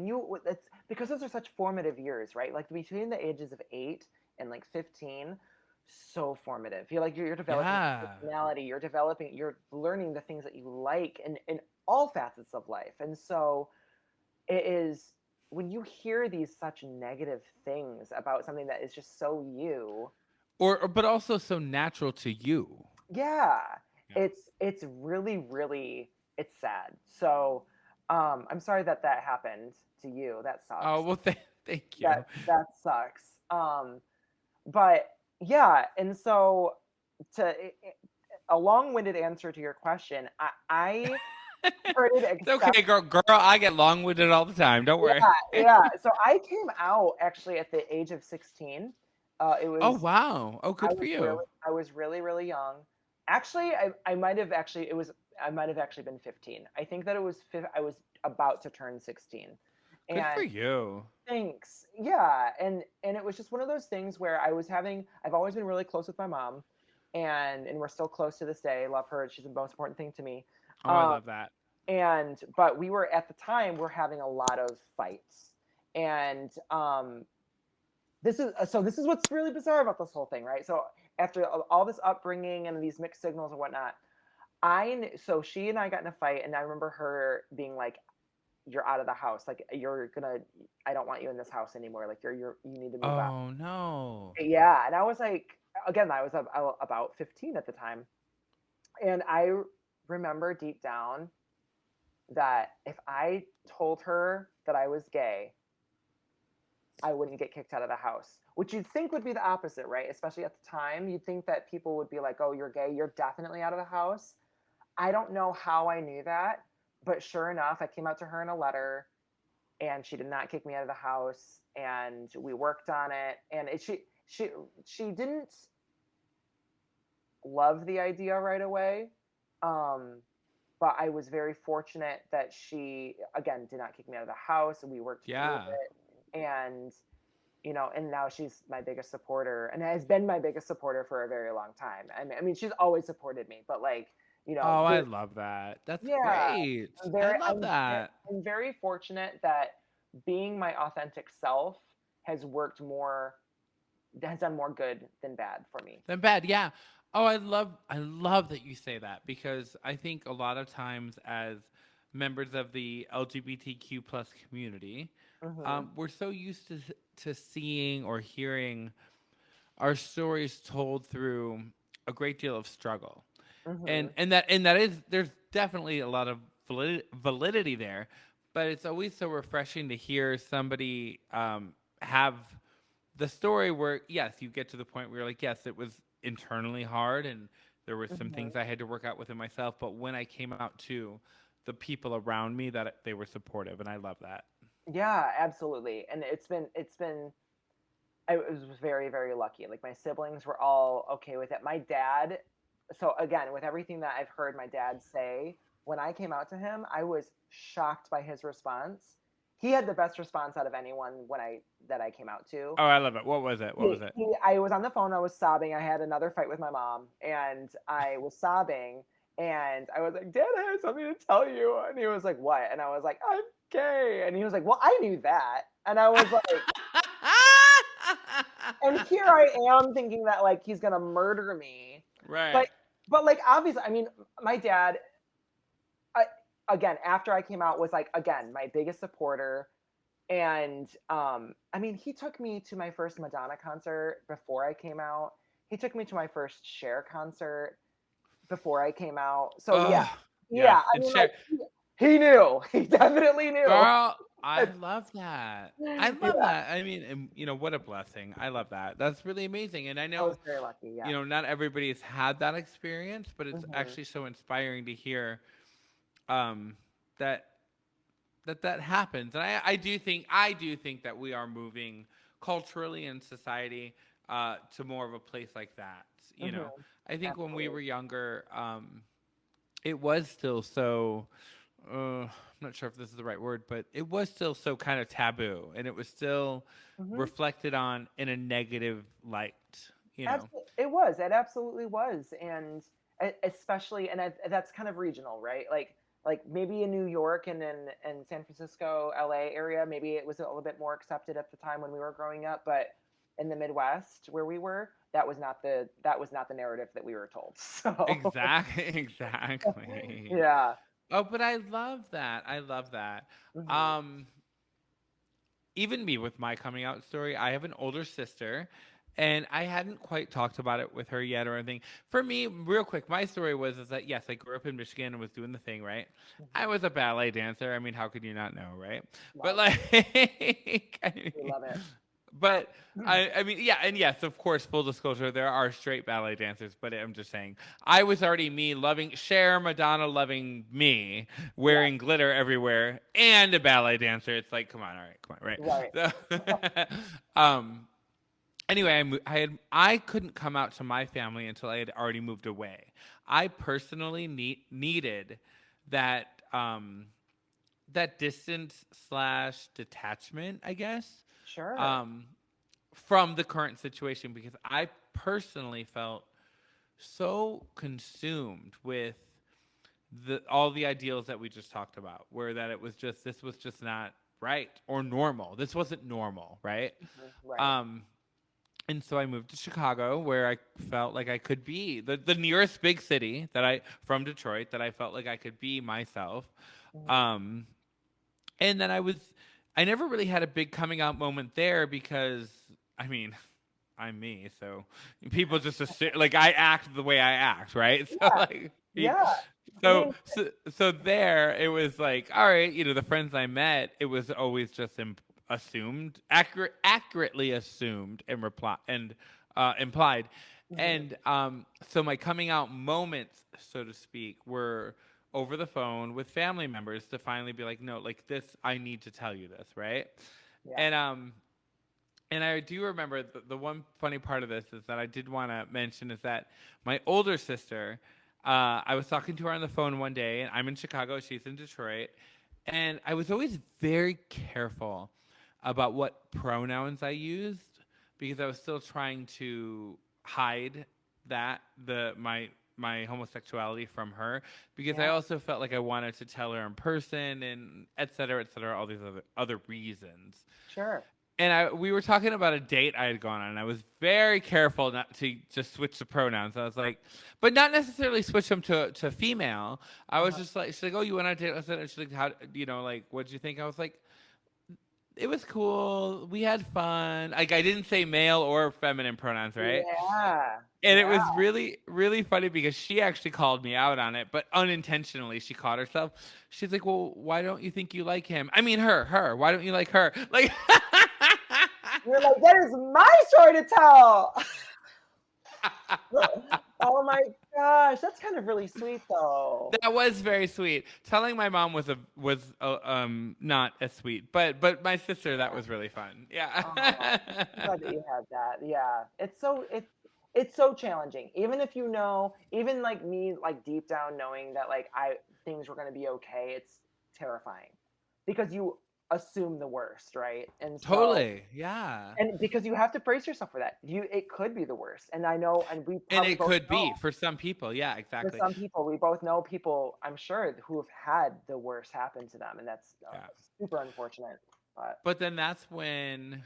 B: It's because those are such formative years, right? Like, between the ages of 8 and like 15, so formative. You're developing your
A: Yeah.
B: personality, you're learning the things that you like in all facets of life. And so it is, when you hear these such negative things about something that is just so you,
A: Or but also so natural to you.
B: yeah,
A: Yeah.
B: it's really, really, it's sad. So I'm sorry that that happened to you. That
A: Oh,
B: sucks.
A: well, thank you.
B: That sucks. But yeah, and so, to a long-winded answer to your question, I started
A: It's
B: accept.
A: okay, girl. I get long-winded all the time. Don't worry.
B: Yeah, yeah. So I came out actually at the age of 16. It
A: Oh,
B: was
A: wow. Oh,
B: I
A: good for
B: was
A: you.
B: really I was really, really young. Actually, I might have actually it was I might have actually been 15. I think that I was about to turn 16.
A: Good for
B: And
A: you.
B: thanks. Yeah, and it was just one of those things where I've always been really close with my mom, and we're still close to this day. Love her. She's the most important thing to me.
A: Oh, I
B: Um,
A: love that.
B: but we were, at the time, we're having a lot of fights. And this is what's really bizarre about this whole thing, right? So after all this upbringing and these mixed signals and whatnot, so she and I got in a fight, and I remember her being like, you're out of the house. Like I don't want you in this house anymore. Like you need to move out.
A: Oh no.
B: Yeah. And I was like, again, I was about 15 at the time. And I remember deep down that if I told her that I was gay, I wouldn't get kicked out of the house, which you'd think would be the opposite, right? Especially at the time, you'd think that people would be like, oh, you're gay, you're definitely out of the house. I don't know how I knew that, but sure enough, I came out to her in a letter and she did not kick me out of the house, and we worked on it, and she didn't love the idea right away. Um, but I was very fortunate that she again did not kick me out of the house, and we worked through
A: Yeah.
B: it. And and now she's my biggest supporter and has been my biggest supporter for a very long time. I mean, she's always supported me, but like,
A: Oh, I love that. That's
B: yeah,
A: great. I love that.
B: I'm very fortunate that being my authentic self has has done more good than bad for me.
A: Then bad, yeah. Oh, I love that you say that, because I think a lot of times as members of the LGBTQ plus community,
B: Mm-hmm.
A: we're so used to seeing or hearing our stories told through a great deal of struggle,
B: Mm-hmm.
A: and that is, there's definitely a lot of validity there, but it's always so refreshing to hear somebody have the story where, yes, you get to the point where you're like, yes, it was internally hard and there were some
B: Mm-hmm.
A: things I had to work out within myself, but when I came out to the people around me, that they were supportive, and I love that.
B: Yeah, absolutely. And I was very, very lucky. Like my siblings were all okay with it. My dad, so again, with everything that I've heard my dad say, when I came out to him, I was shocked by his response. He had the best response out of anyone that I came out to.
A: Oh, I love it. What was it? What was it?
B: I was on the phone, I was sobbing. I had another fight with my mom, and I was sobbing, and I was like, Dad, I have something to tell you. And he was like, what? And I was like, I'm gay. And he was like, well, I knew that. And I was like, and here I am thinking that like he's gonna murder me. But
A: Right.
B: like obviously, I mean, my dad, I, again, after I came out, was like again my biggest supporter. And I mean, he took me to my first Madonna concert before I came out. He took me to my first Cher concert before I came out. So yeah,
A: Oh, yes.
B: yeah. I
A: And
B: mean,
A: share,
B: like he knew. He definitely knew.
A: girl, I love that. I love
B: Yeah,
A: that. I mean, and, what a blessing. I love that. That's really amazing. And I
B: I was
A: know,
B: very lucky. Yeah.
A: not everybody's had that experience, but it's
B: Hmm.
A: actually so inspiring to hear um, that that happens. And I do think that we are moving culturally in society to more of a place like that.
B: Hmm.
A: I think when we
B: Absolutely.
A: were younger, it was still so. I'm not sure if this is the right word, but it was still so kind of taboo, and it was still
B: Hmm.
A: reflected on in a negative light. You know.
B: Absolutely, it was. It absolutely was, and especially, and that's kind of regional, right? Like maybe in New York and in San Francisco, LA area, maybe it was a little bit more accepted at the time when we were growing up, but in the Midwest where we were, that was not the narrative that we were told. So
A: Exactly. Exactly.
B: yeah.
A: Oh, but I love that. I love that.
B: Hmm.
A: Um, Even me with my coming out story, I have an older sister, and I hadn't quite talked about it with her yet or anything. For me, real quick, my story was is that yes, I grew up in Michigan and was doing the thing, right? I
B: Hmm.
A: was a ballet dancer. I mean, how could you not know, right? But
B: Love.
A: like,
B: We love it.
A: but I mean, yeah, and yes, of course, full disclosure, there are straight ballet dancers, but I'm just saying, I was already me loving Cher, Madonna loving me,
B: Yeah.
A: wearing glitter everywhere, and a ballet dancer. It's like, come on, all right, come on,
B: Right.
A: right? So, um, anyway, I couldn't come out to my family until I had already moved away. I personally needed that that distance slash detachment, I guess,
B: Sure.
A: um, from the current situation, because I personally felt so consumed with all the ideals that we just talked about, where that it was just this was just not right or normal. This wasn't normal, right?
B: Mhm. Right.
A: Um, and so I moved to Chicago, where I felt like I could be the nearest big city that I from Detroit, that I felt like I could be myself.
B: Hmm.
A: Um, And then I never really had a big coming out moment there because, I mean, I'm me, so people just assume like I act the way I act, right? So
B: Yeah.
A: like,
B: Yeah. I
A: so
B: mean,
A: so there it was like, all right, the friends I met, it was always just assumed, accurately assumed and reply and implied,
B: mhm,
A: and so my coming out moments, so to speak, were over the phone with family members to finally be like, no, like this, I need to tell you this, right?
B: yeah.
A: And and I do remember the one funny part of this is that I did want to mention is that my older sister, I was talking to her on the phone one day, and I'm in Chicago, she's in Detroit, and I was always very careful about what pronouns I used because I was still trying to hide that my homosexuality from her because I
B: Yeah.
A: also felt like I wanted to tell her in person and et cetera, all these other reasons.
B: Sure.
A: And we were talking about a date I had gone on, and I was very careful not to just switch the pronouns. I was like, but not necessarily switch them to female. I was
B: Uh-huh.
A: just like, she's like, oh, you went on a date? I said, and she's like, how, like, what did you think? I was like, it was cool. We had fun. Like, I didn't say male or feminine pronouns, right?
B: Yeah.
A: And it
B: Yeah.
A: was really, really funny because she actually called me out on it, but unintentionally she caught herself. She's like, well, why don't you think you like him? I mean, her. Why don't you like her? Like,
B: You're like, that is my story to tell. Oh my gosh, that's kind of really sweet though.
A: that was very sweet. Telling my mom was not as sweet, but my sister, that was really fun. Yeah.
B: Oh, I'm glad that you had that. Yeah. It's so challenging. Even if you know, even like me, like deep down knowing that like I things were gonna be okay, it's terrifying. Because you assume the worst, right? And so
A: Totally. Yeah.
B: and because you have to brace yourself for that. It could be the worst. And I know, and we
A: And
B: probably
A: it
B: both
A: could
B: know
A: be for some people. Yeah,
B: for
A: exactly.
B: some people, we both know people, I'm sure, who have had the worst happen to them, and that's
A: Yeah.
B: super unfortunate. But
A: But then that's when,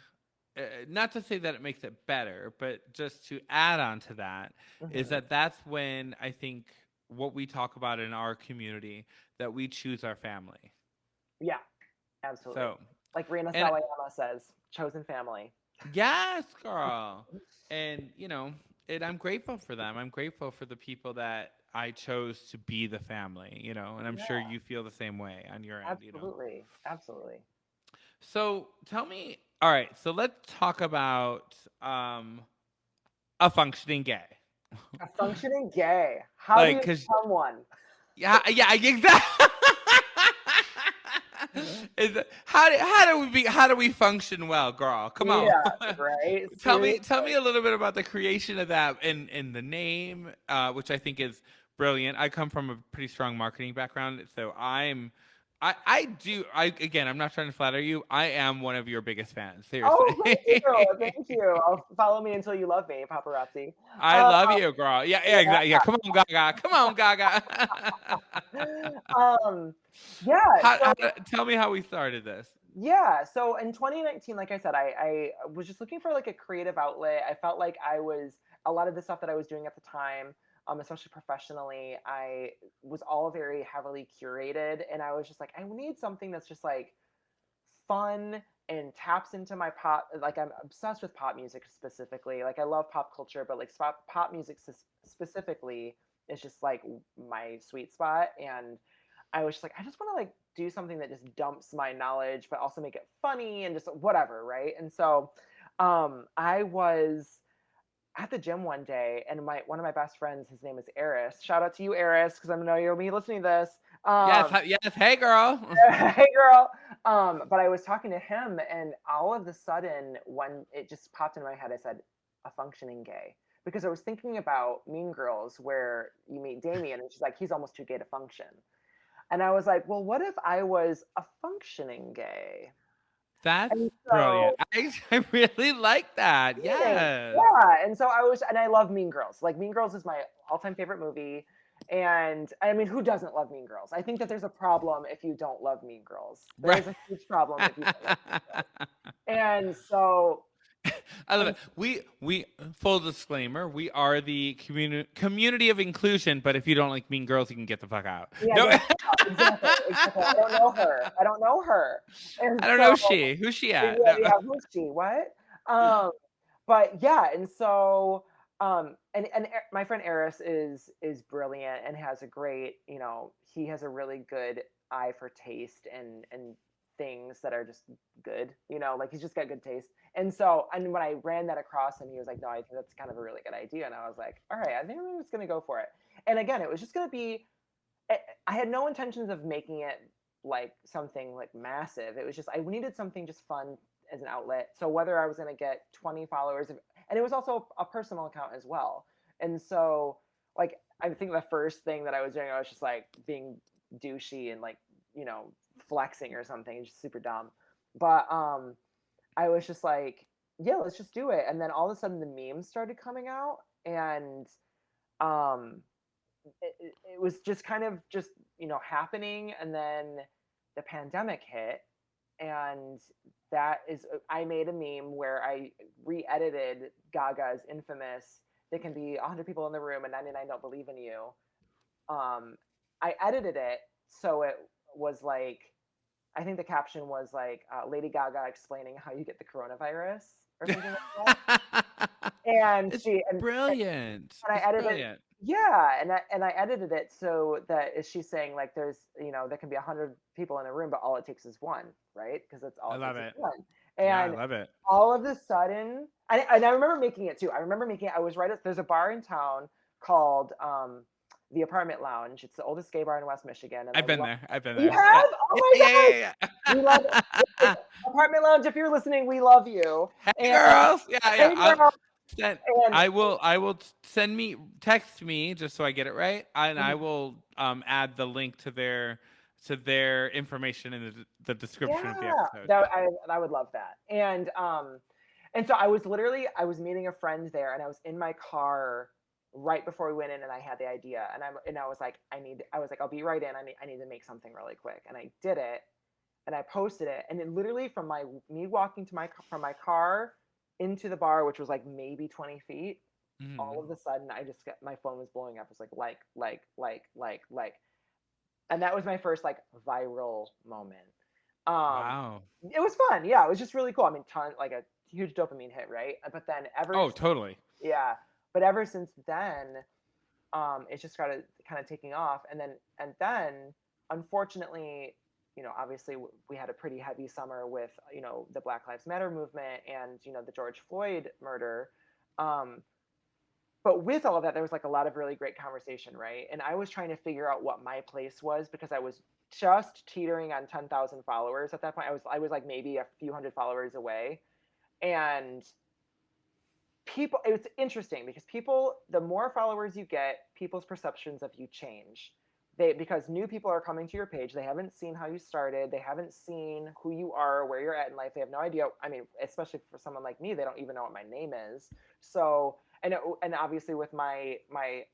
A: not to say that it makes it better, but just to add on to that, is
B: mhm.
A: that that's when I think what we talk about in our community, that we choose our family.
B: Yeah, absolutely.
A: So,
B: Like Rina
A: and
B: Sawayama says, chosen family.
A: yes, girl. And, and I'm grateful for them. I'm grateful for the people that I chose to be the family, and I'm sure
B: Yeah,
A: you feel the same way on your end.
B: absolutely. Absolutely.
A: So tell me, all right, so let's talk about a functioning gay.
B: A functioning gay. How do
A: Like,
B: you
A: cause
B: become one?
A: yeah, exactly. How do we function well, girl? Come on.
B: Yeah, right?
A: Tell me
B: Seriously.
A: a little bit about the creation of that and the name, which I think is brilliant. I come from a pretty strong marketing background, so again, I'm not trying to flatter you. I am one of your biggest fans,
B: Oh, thank
A: seriously.
B: you. Thank you. I'll follow me until you love me, paparazzi.
A: I
B: Uh,
A: love you, girl. Yeah, yeah,
B: yeah.
A: exactly. Yeah, come on, Gaga. Come on, Gaga.
B: Um, yeah, so
A: Tell me how we started this.
B: yeah, so in 2019, like I said, I was just looking for like a creative outlet. I felt like I was a lot of the stuff that I was doing at the time, especially professionally, I was all very heavily curated, and I was just like, I need something that's just like fun and taps into my pop. Like I'm obsessed with pop music specifically. Like I love pop culture, but like pop music specifically is just like my sweet spot. And I was just like, I just want to like do something that just dumps my knowledge, but also make it funny and just whatever, right? And so I was at the gym one day, and my one of my best friends, his name is Eris. Shout out to you, Eris, because I know you'll be listening to this.
A: Yes, yes. Hey, girl.
B: Hey, girl. But I was talking to him, and all of a sudden, when it just popped in my head, I said, "A functioning gay," because I was thinking about Mean Girls, where you meet Damien, and she's like, "He's almost too gay to function." And I was like, well, what if I was a functioning gay?
A: That's
B: And
A: brilliant.
B: so,
A: I really like that.
B: thanks.
A: Yes.
B: Yeah. And so I was, and I love Mean Girls. Like, Mean Girls is my all time favorite movie. And I mean, who doesn't love Mean Girls? I think that there's a problem if you don't love Mean Girls. There
A: Right.
B: is a huge problem if you don't love Mean Girls. And so
A: I love it. We full disclaimer, we are the community of inclusion, but if you don't like Mean Girls, you can get the fuck out.
B: Yeah,
A: No.
B: exactly. I don't know her. And
A: I don't
B: so
A: know who's she
B: yeah,
A: at? No.
B: yeah, who's she? What? Um, but yeah, and so my friend Eris is brilliant and has a great, he has a really good eye for taste and things that are just good, like he's just got good taste. And so, and when I ran that across him, he was like, no, I think that's kind of a really good idea. And I was like, all right, I think I'm just gonna go for it. And again, it was just gonna be, I had no intentions of making it like something like massive. It was just I needed something just fun as an outlet. So whether I was going to get 20 followers, and it was also a personal account as well. And so like I think the first thing that I was doing, I was just like being douchey and like flexing or something, just super dumb. But I was just like, yeah, let's just do it. And then all of a sudden the memes started coming out, and um it was just kind of just happening. And then the pandemic hit, and that is I made a meme where I re-edited Gaga's infamous "there can be 100 people in the room and 99 don't believe in you." I edited it so it was like, I think the caption was like, Lady Gaga explaining how you get the coronavirus or something like that. And
A: It's
B: she and
A: brilliant.
B: and I
A: It's
B: edited,
A: brilliant.
B: yeah, and I edited it so that is she's saying like there's there can be 100 people in a room, but all it takes is one, right? Because that's all
A: I
B: it
A: love
B: takes is
A: it.
B: one.
A: Yeah, I
B: And
A: love it.
B: all of a sudden, and I remember making it too. I remember making it. I was right at there's a bar in town called the Apartment Lounge. It's the oldest gay bar in West Michigan, and I
A: I've been
B: love.
A: there. I've been
B: You
A: there. Yeah.
B: have? Oh my
A: Yeah.
B: gosh, we love it. Apartment Lounge. If you're listening, we love you.
A: Hey
B: And
A: girls. Yeah, yeah.
B: hey, girl.
A: Send,
B: And
A: I will send me text me just so I get it right, and I will add the link to their information in the description of the
B: yeah,
A: episode.
B: I would love that. And so I was meeting a friend there, and I was in my car right before we went in, and I had the idea, and I was like, I'll be right in. I need to make something really quick, and I did it, and I posted it, and then literally from me walking to from my car into the bar, which was like maybe 20 feet, all of a sudden I just got my phone was blowing up. It was like, and that was my first like viral moment. Um,
A: Wow.
B: it was fun. Yeah, it was just really cool. I mean, like a huge dopamine hit, right? But then
A: Oh, totally.
B: yeah, but ever since then, it just started kind of taking off, and then, unfortunately, obviously we had a pretty heavy summer with the Black Lives Matter movement and the George Floyd murder. Um, but with all of that, there was like a lot of really great conversation, right? And I was trying to figure out what my place was because I was just teetering on 10,000 followers at that point. I was like maybe a few hundred followers away, and it's interesting because the more followers you get, people's perceptions of you change. Because new people are coming to your page, they haven't seen how you started, they haven't seen who you are, where you're at in life, they have no idea. I mean, especially for someone like me, they don't even know what my name is. So and obviously with my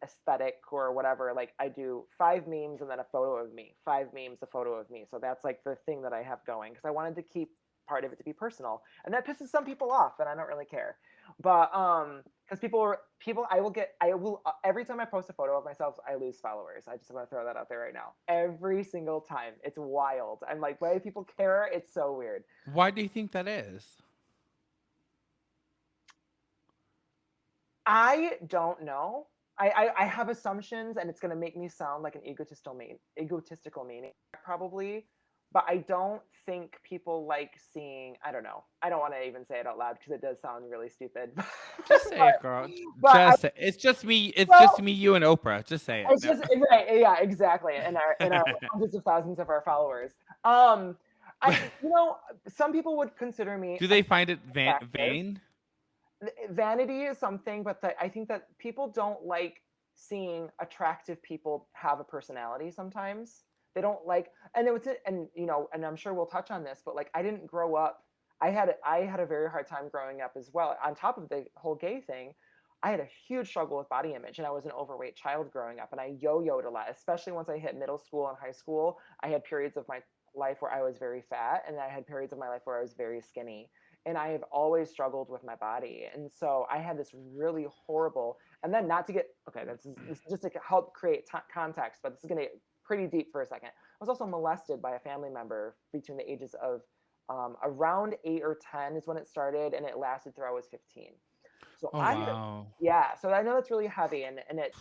B: aesthetic or whatever, like I do 5 memes and then a photo of me, 5 memes, a photo of me. So that's like the thing that I have going because I wanted to keep part of it to be personal, and that pisses some people off, and I don't really care. But because I will every time I post a photo of myself, I lose followers. I just want to throw that out there right now. Every single time, it's wild. I'm like, why do people care? It's so weird.
A: Why do you think that is?
B: I don't know. I have assumptions, and it's going to make me sound like an egotistical maniac, probably. But I don't think people like seeing. I don't know. I don't want to even say it out loud because it does sound really stupid.
A: Just say it, girl.
B: But
A: Just say it's just me. It's
B: well,
A: just me, you, and Oprah. Just say it.
B: it's
A: No.
B: just right, yeah, exactly. In our hundreds of thousands of our followers. I some people would consider me
A: Do they find it
B: attractive.
A: vain?
B: Vanity is something, but I think that people don't like seeing attractive people have a personality sometimes. They don't like, and it was, and and I'm sure we'll touch on this, but like I didn't grow up. I had a very hard time growing up as well. On top of the whole gay thing, I had a huge struggle with body image, and I was an overweight child growing up, and I yo-yoed a lot, especially once I hit middle school and high school. I had periods of my life where I was very fat, and I had periods of my life where I was very skinny. and I have always struggled with my body. And so I had this really horrible, and then not to get, okay, this is just to help create context, but this is going to get pretty deep for a second. I was also molested by a family member between the ages of around 8 or 10 is when it started, and it lasted through I was 15. So
A: Oh wow.
B: yeah, so I know that's really heavy, and it,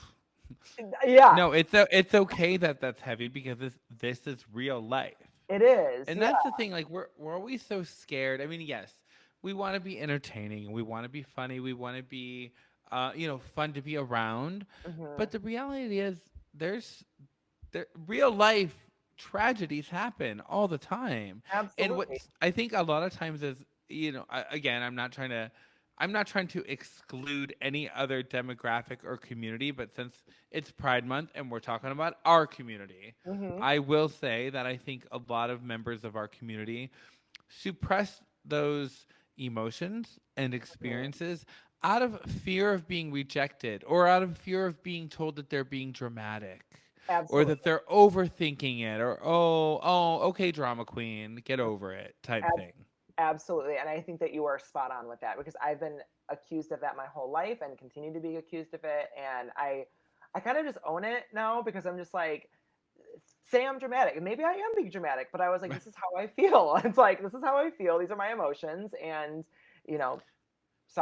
B: yeah,
A: No, it's okay that that's heavy because this is real life.
B: it is,
A: And
B: yeah.
A: that's the thing, like we're always so scared. I mean, yes, we want to be entertaining, we want to be funny, we want to be fun to be around.
B: Hmm.
A: But the reality is there's real life tragedies happen all the time. And what
B: Absolutely.
A: I think a lot of times is, again, I'm not trying to exclude any other demographic or community, but since it's Pride Month and we're talking about our community,
B: Hmm.
A: I will say that I think a lot of members of our community suppress those emotions and
B: Hmm.
A: experiences out of fear of being rejected or out of fear of being told that they're being dramatic or that
B: Absolutely.
A: they're overthinking it or okay, drama queen, get over it type
B: Ab-
A: thing.
B: Absolutely. And I think that you are spot on with that, because I've been accused of that my whole life and continue to be accused of it. And I kind of just own it now, because I'm just like, say I'm dramatic. And maybe I am being dramatic, but I was like, this is how I feel. It's like, this is how I feel. These are my emotions. And, you know,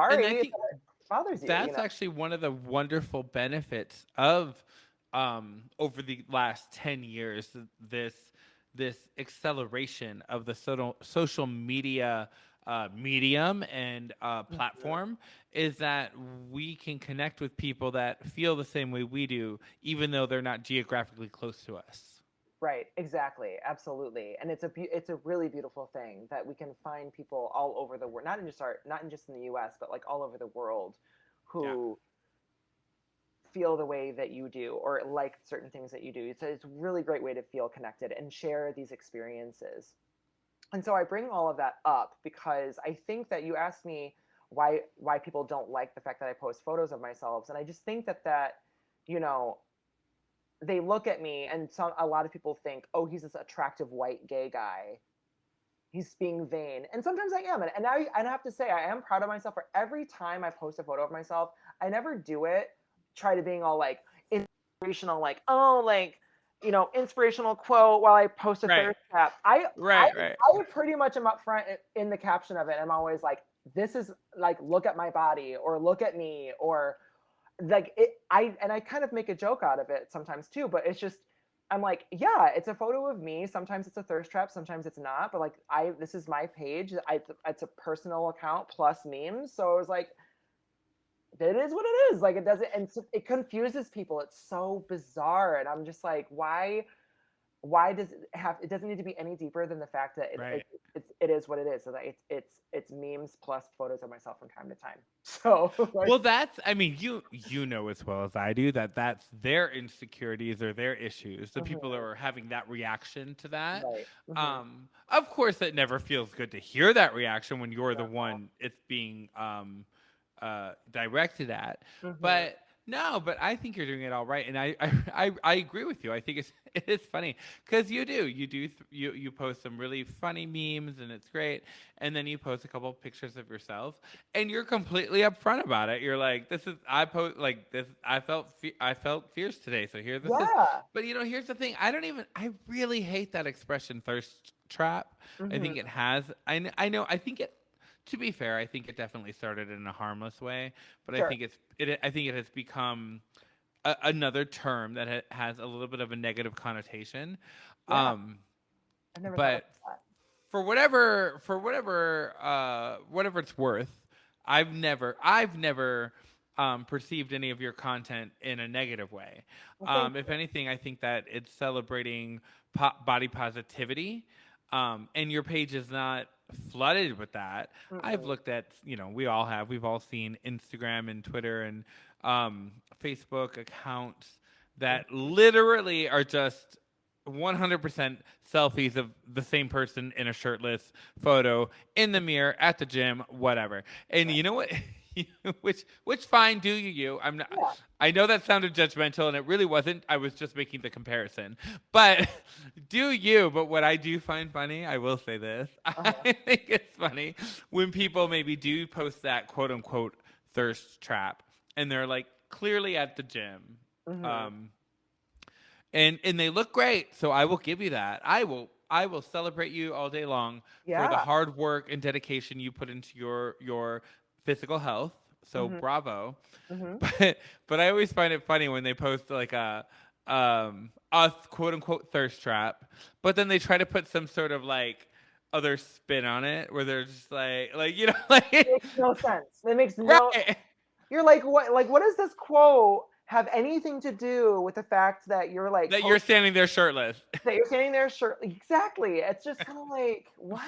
A: And
B: sorry
A: I
B: if
A: think
B: it bothers you, you
A: that's
B: know?
A: actually one of the wonderful benefits of over the last 10 years, this acceleration of the social media medium and
B: Mhm.
A: platform is that we can connect with people that feel the same way we do, even though they're not geographically close to us.
B: Right, exactly, absolutely, and it's a really beautiful thing that we can find people all over the world, not in just in the U.S., but like all over the world,
A: Yeah.
B: who feel the way that you do or like certain things that you do. It's a really great way to feel connected and share these experiences. And so I bring all of that up because I think that you asked me why people don't like the fact that I post photos of myself, and I just think that you know they look at me, and a lot of people think, oh, he's this attractive white gay guy, he's being vain. And sometimes I am. And I have to say, I am proud of myself for every time I post a photo of myself. I never do it, try to being all like inspirational, like, oh, like, inspirational quote while I post a
A: Right.
B: thirst trap. I,
A: Right. Right.
B: I pretty much am upfront in the caption of it. I'm always like, this is like, look at my body or look at me or like I kind of make a joke out of it sometimes too, but it's just I'm like, yeah, it's a photo of me. Sometimes it's a thirst trap, sometimes it's not, but like this is my page. It's a personal account plus memes. So I was like, it is what it is. Like it doesn't, and so it confuses people. It's so bizarre, and I'm just like, why does it have, it doesn't need to be any deeper than the fact that
A: Right.
B: it is what it is. So that it's memes plus photos of myself from time to time. So like,
A: Well, I mean, you know as well as I do that that's their insecurities or their issues. The people that
B: mhm,
A: are having that reaction to that.
B: right. Hmm.
A: Of course, it never feels good to hear that reaction when you're the one it's being directed at.
B: Hmm.
A: But no, but I think you're doing it all right, and I agree with you. I think it is funny because you post some really funny memes, and it's great, and then you post a couple pictures of yourself, and you're completely upfront about it. You're like, "This is I post like this. I felt fierce today, so here this is."
B: Yeah.
A: But here's the thing. I really hate that expression, thirst trap. I think
B: Hmm.
A: it has. I know. I think it. To be fair, I think it definitely started in a harmless way, but I
B: Sure.
A: think I think it has become another term that has a little bit of a negative connotation.
B: Yeah.
A: Um,
B: I've never thought of
A: but
B: that.
A: whatever it's worth, I've never perceived any of your content in a negative way.
B: Well, thank
A: If anything, I think that it's celebrating body positivity, and your page is not flooded with that.
B: you.
A: I've
B: Mm-mm.
A: looked at, we've all seen Instagram and Twitter and Facebook accounts
B: Mm.
A: that literally are just 100% selfies of the same person in a shirtless photo in the mirror at the gym, whatever. And you know what? which fine, do you? I'm not.
B: Yeah.
A: I know that sounded judgmental, and it really wasn't. I was just making the comparison. But do you? But what I do find funny, I will say this: I
B: Uh-huh.
A: think it's funny when people maybe do post that quote unquote thirst trap, and they're like clearly at the gym,
B: Hmm.
A: um, and they look great. So I will give you that. I will celebrate you all day long for the
B: Yeah.
A: hard work and dedication you put into your physical health. So
B: Hmm.
A: bravo.
B: Hmm.
A: But I always find it funny when they post like a quote unquote thirst trap, but then they try to put some sort of like other spin on it where they're just like like
B: Makes no sense. It makes no.
A: right
B: You're like, what? Like, what does this quote have anything to do with the fact that you're like
A: that you're standing there shirtless.
B: that you're standing there? Sure, exactly. It's just kind of like what?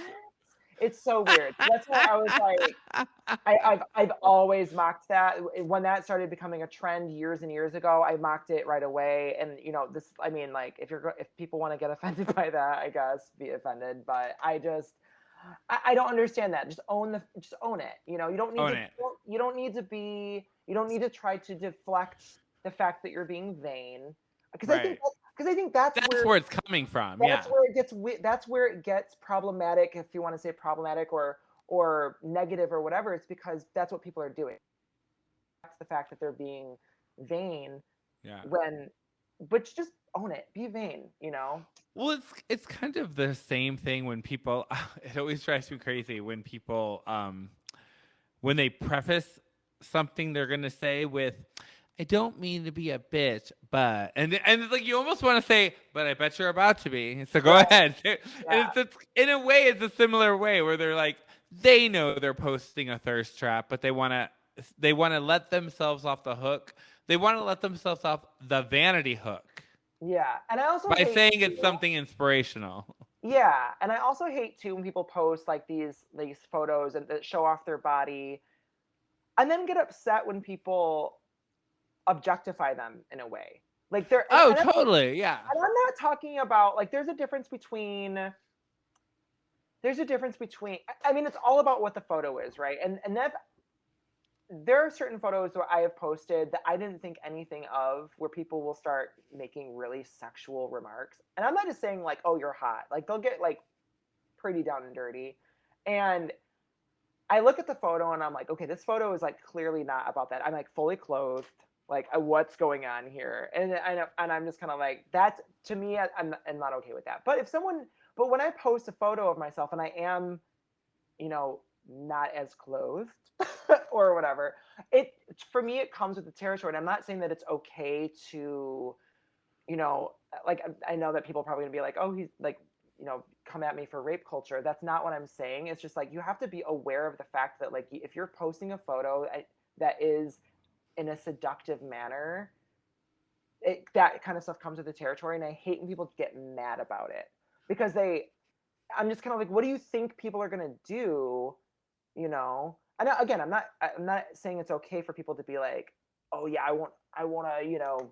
B: It's so weird. That's why I was like, I've always mocked that. When that started becoming a trend years and years ago, I mocked it right away. And this, I mean, like if people want to get offended by that, I guess be offended. But I don't understand that. Just own it. You don't need
A: Own
B: to
A: it.
B: you don't need to try to deflect the fact that you're being vain. Because I think
A: Right.
B: because I think that's
A: That's
B: where
A: where it's coming from. Yeah.
B: that's where it gets problematic, if you want to say problematic or negative or whatever. It's because that's what people are doing. That's the fact that they're being vain
A: Yeah.
B: when but just own it. Be vain.
A: Well, it's kind of the same thing when people. It always drives me crazy when people when they preface something they're gonna say with, "I don't mean to be a bitch, but," and it's like you almost want to say, "But I bet you're about to be." So go
B: Right.
A: ahead. And
B: Yeah.
A: it's in a way, it's a similar way where they're like they know they're posting a thirst trap, but they want to let themselves off the hook. They want to let themselves off the vanity hook
B: Yeah. And I also
A: by
B: hate
A: saying
B: too.
A: it's something inspirational.
B: Yeah, and I also hate too when people post like these photos and that show off their body, and then get upset when people objectify them in a way. Like they're
A: Oh, totally. Yeah.
B: and I'm not talking about like there's a difference between I mean it's all about what the photo is, right? And that there are certain photos where I have posted that I didn't think anything of where people will start making really sexual remarks. And I'm not just saying like, "Oh, you're hot." Like they'll get like pretty down and dirty. And I look at the photo and I'm like, okay, this photo is like clearly not about that. I'm like fully clothed. Like, what's going on here? And I'm just kind of like that. To me, I'm not okay with that. But when I post a photo of myself and I am, you know, not as clothed or whatever, it for me it comes with the territory. And I'm not saying that it's okay to like I know that people are probably gonna be like, oh, he's like, come at me for rape culture. That's not what I'm saying. It's just like you have to be aware of the fact that like if you're posting a photo that is in a seductive manner, that kind of stuff comes with the territory. And I hate when people get mad about it because I'm just kind of like, what do you think people are gonna do? And again, I'm not saying it's okay for people to be like, oh yeah, I want to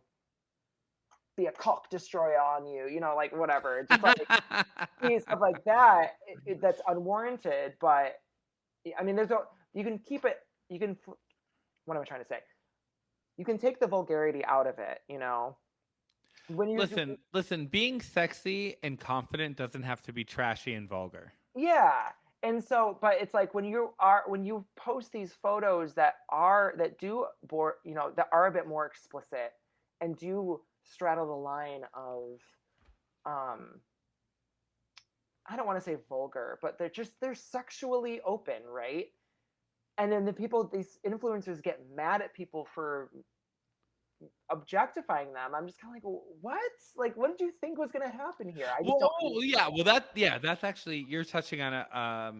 B: be a cock destroyer on you, like whatever. Just like stuff like that, that's unwarranted. But I mean, you can keep it. You can. What am I trying to say? You can take the vulgarity out of it. When you do,
A: Listen. Being sexy and confident doesn't have to be trashy and vulgar.
B: yeah. And so, but it's like when you post these photos that are a bit more explicit and do straddle the line of um I don't want to say vulgar, but they're sexually open, right? And then these influencers get mad at people for objectifying them. I'm just kind of like, what? Like, what did you think was going to happen here? I just don't
A: Yeah.
B: understand.
A: Well, that's actually you're touching on a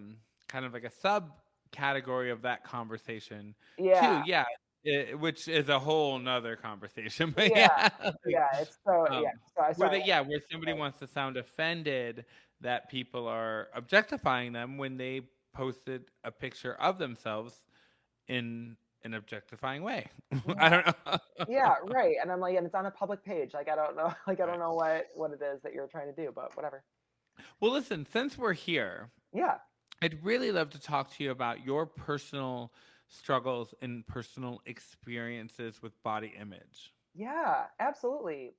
A: kind of like a subcategory of that conversation too.
B: Yeah,
A: Yeah, which is a whole nother conversation. But
B: yeah,
A: yeah, like,
B: yeah. It's so yeah.
A: um,
B: So
A: where
B: sorry.
A: where somebody wants to sound offended that people are objectifying them when they posted a picture of themselves in an objectifying way.
B: Yeah,
A: I don't know.
B: yeah, right. And I'm like, and it's on a public page. Like, I don't know. Like, I don't
A: Right.
B: know what it is that you're trying to do, but whatever.
A: Well, listen, since we're here,
B: Yeah.
A: I'd really love to talk to you about your personal struggles and personal experiences with body image.
B: Yeah, absolutely.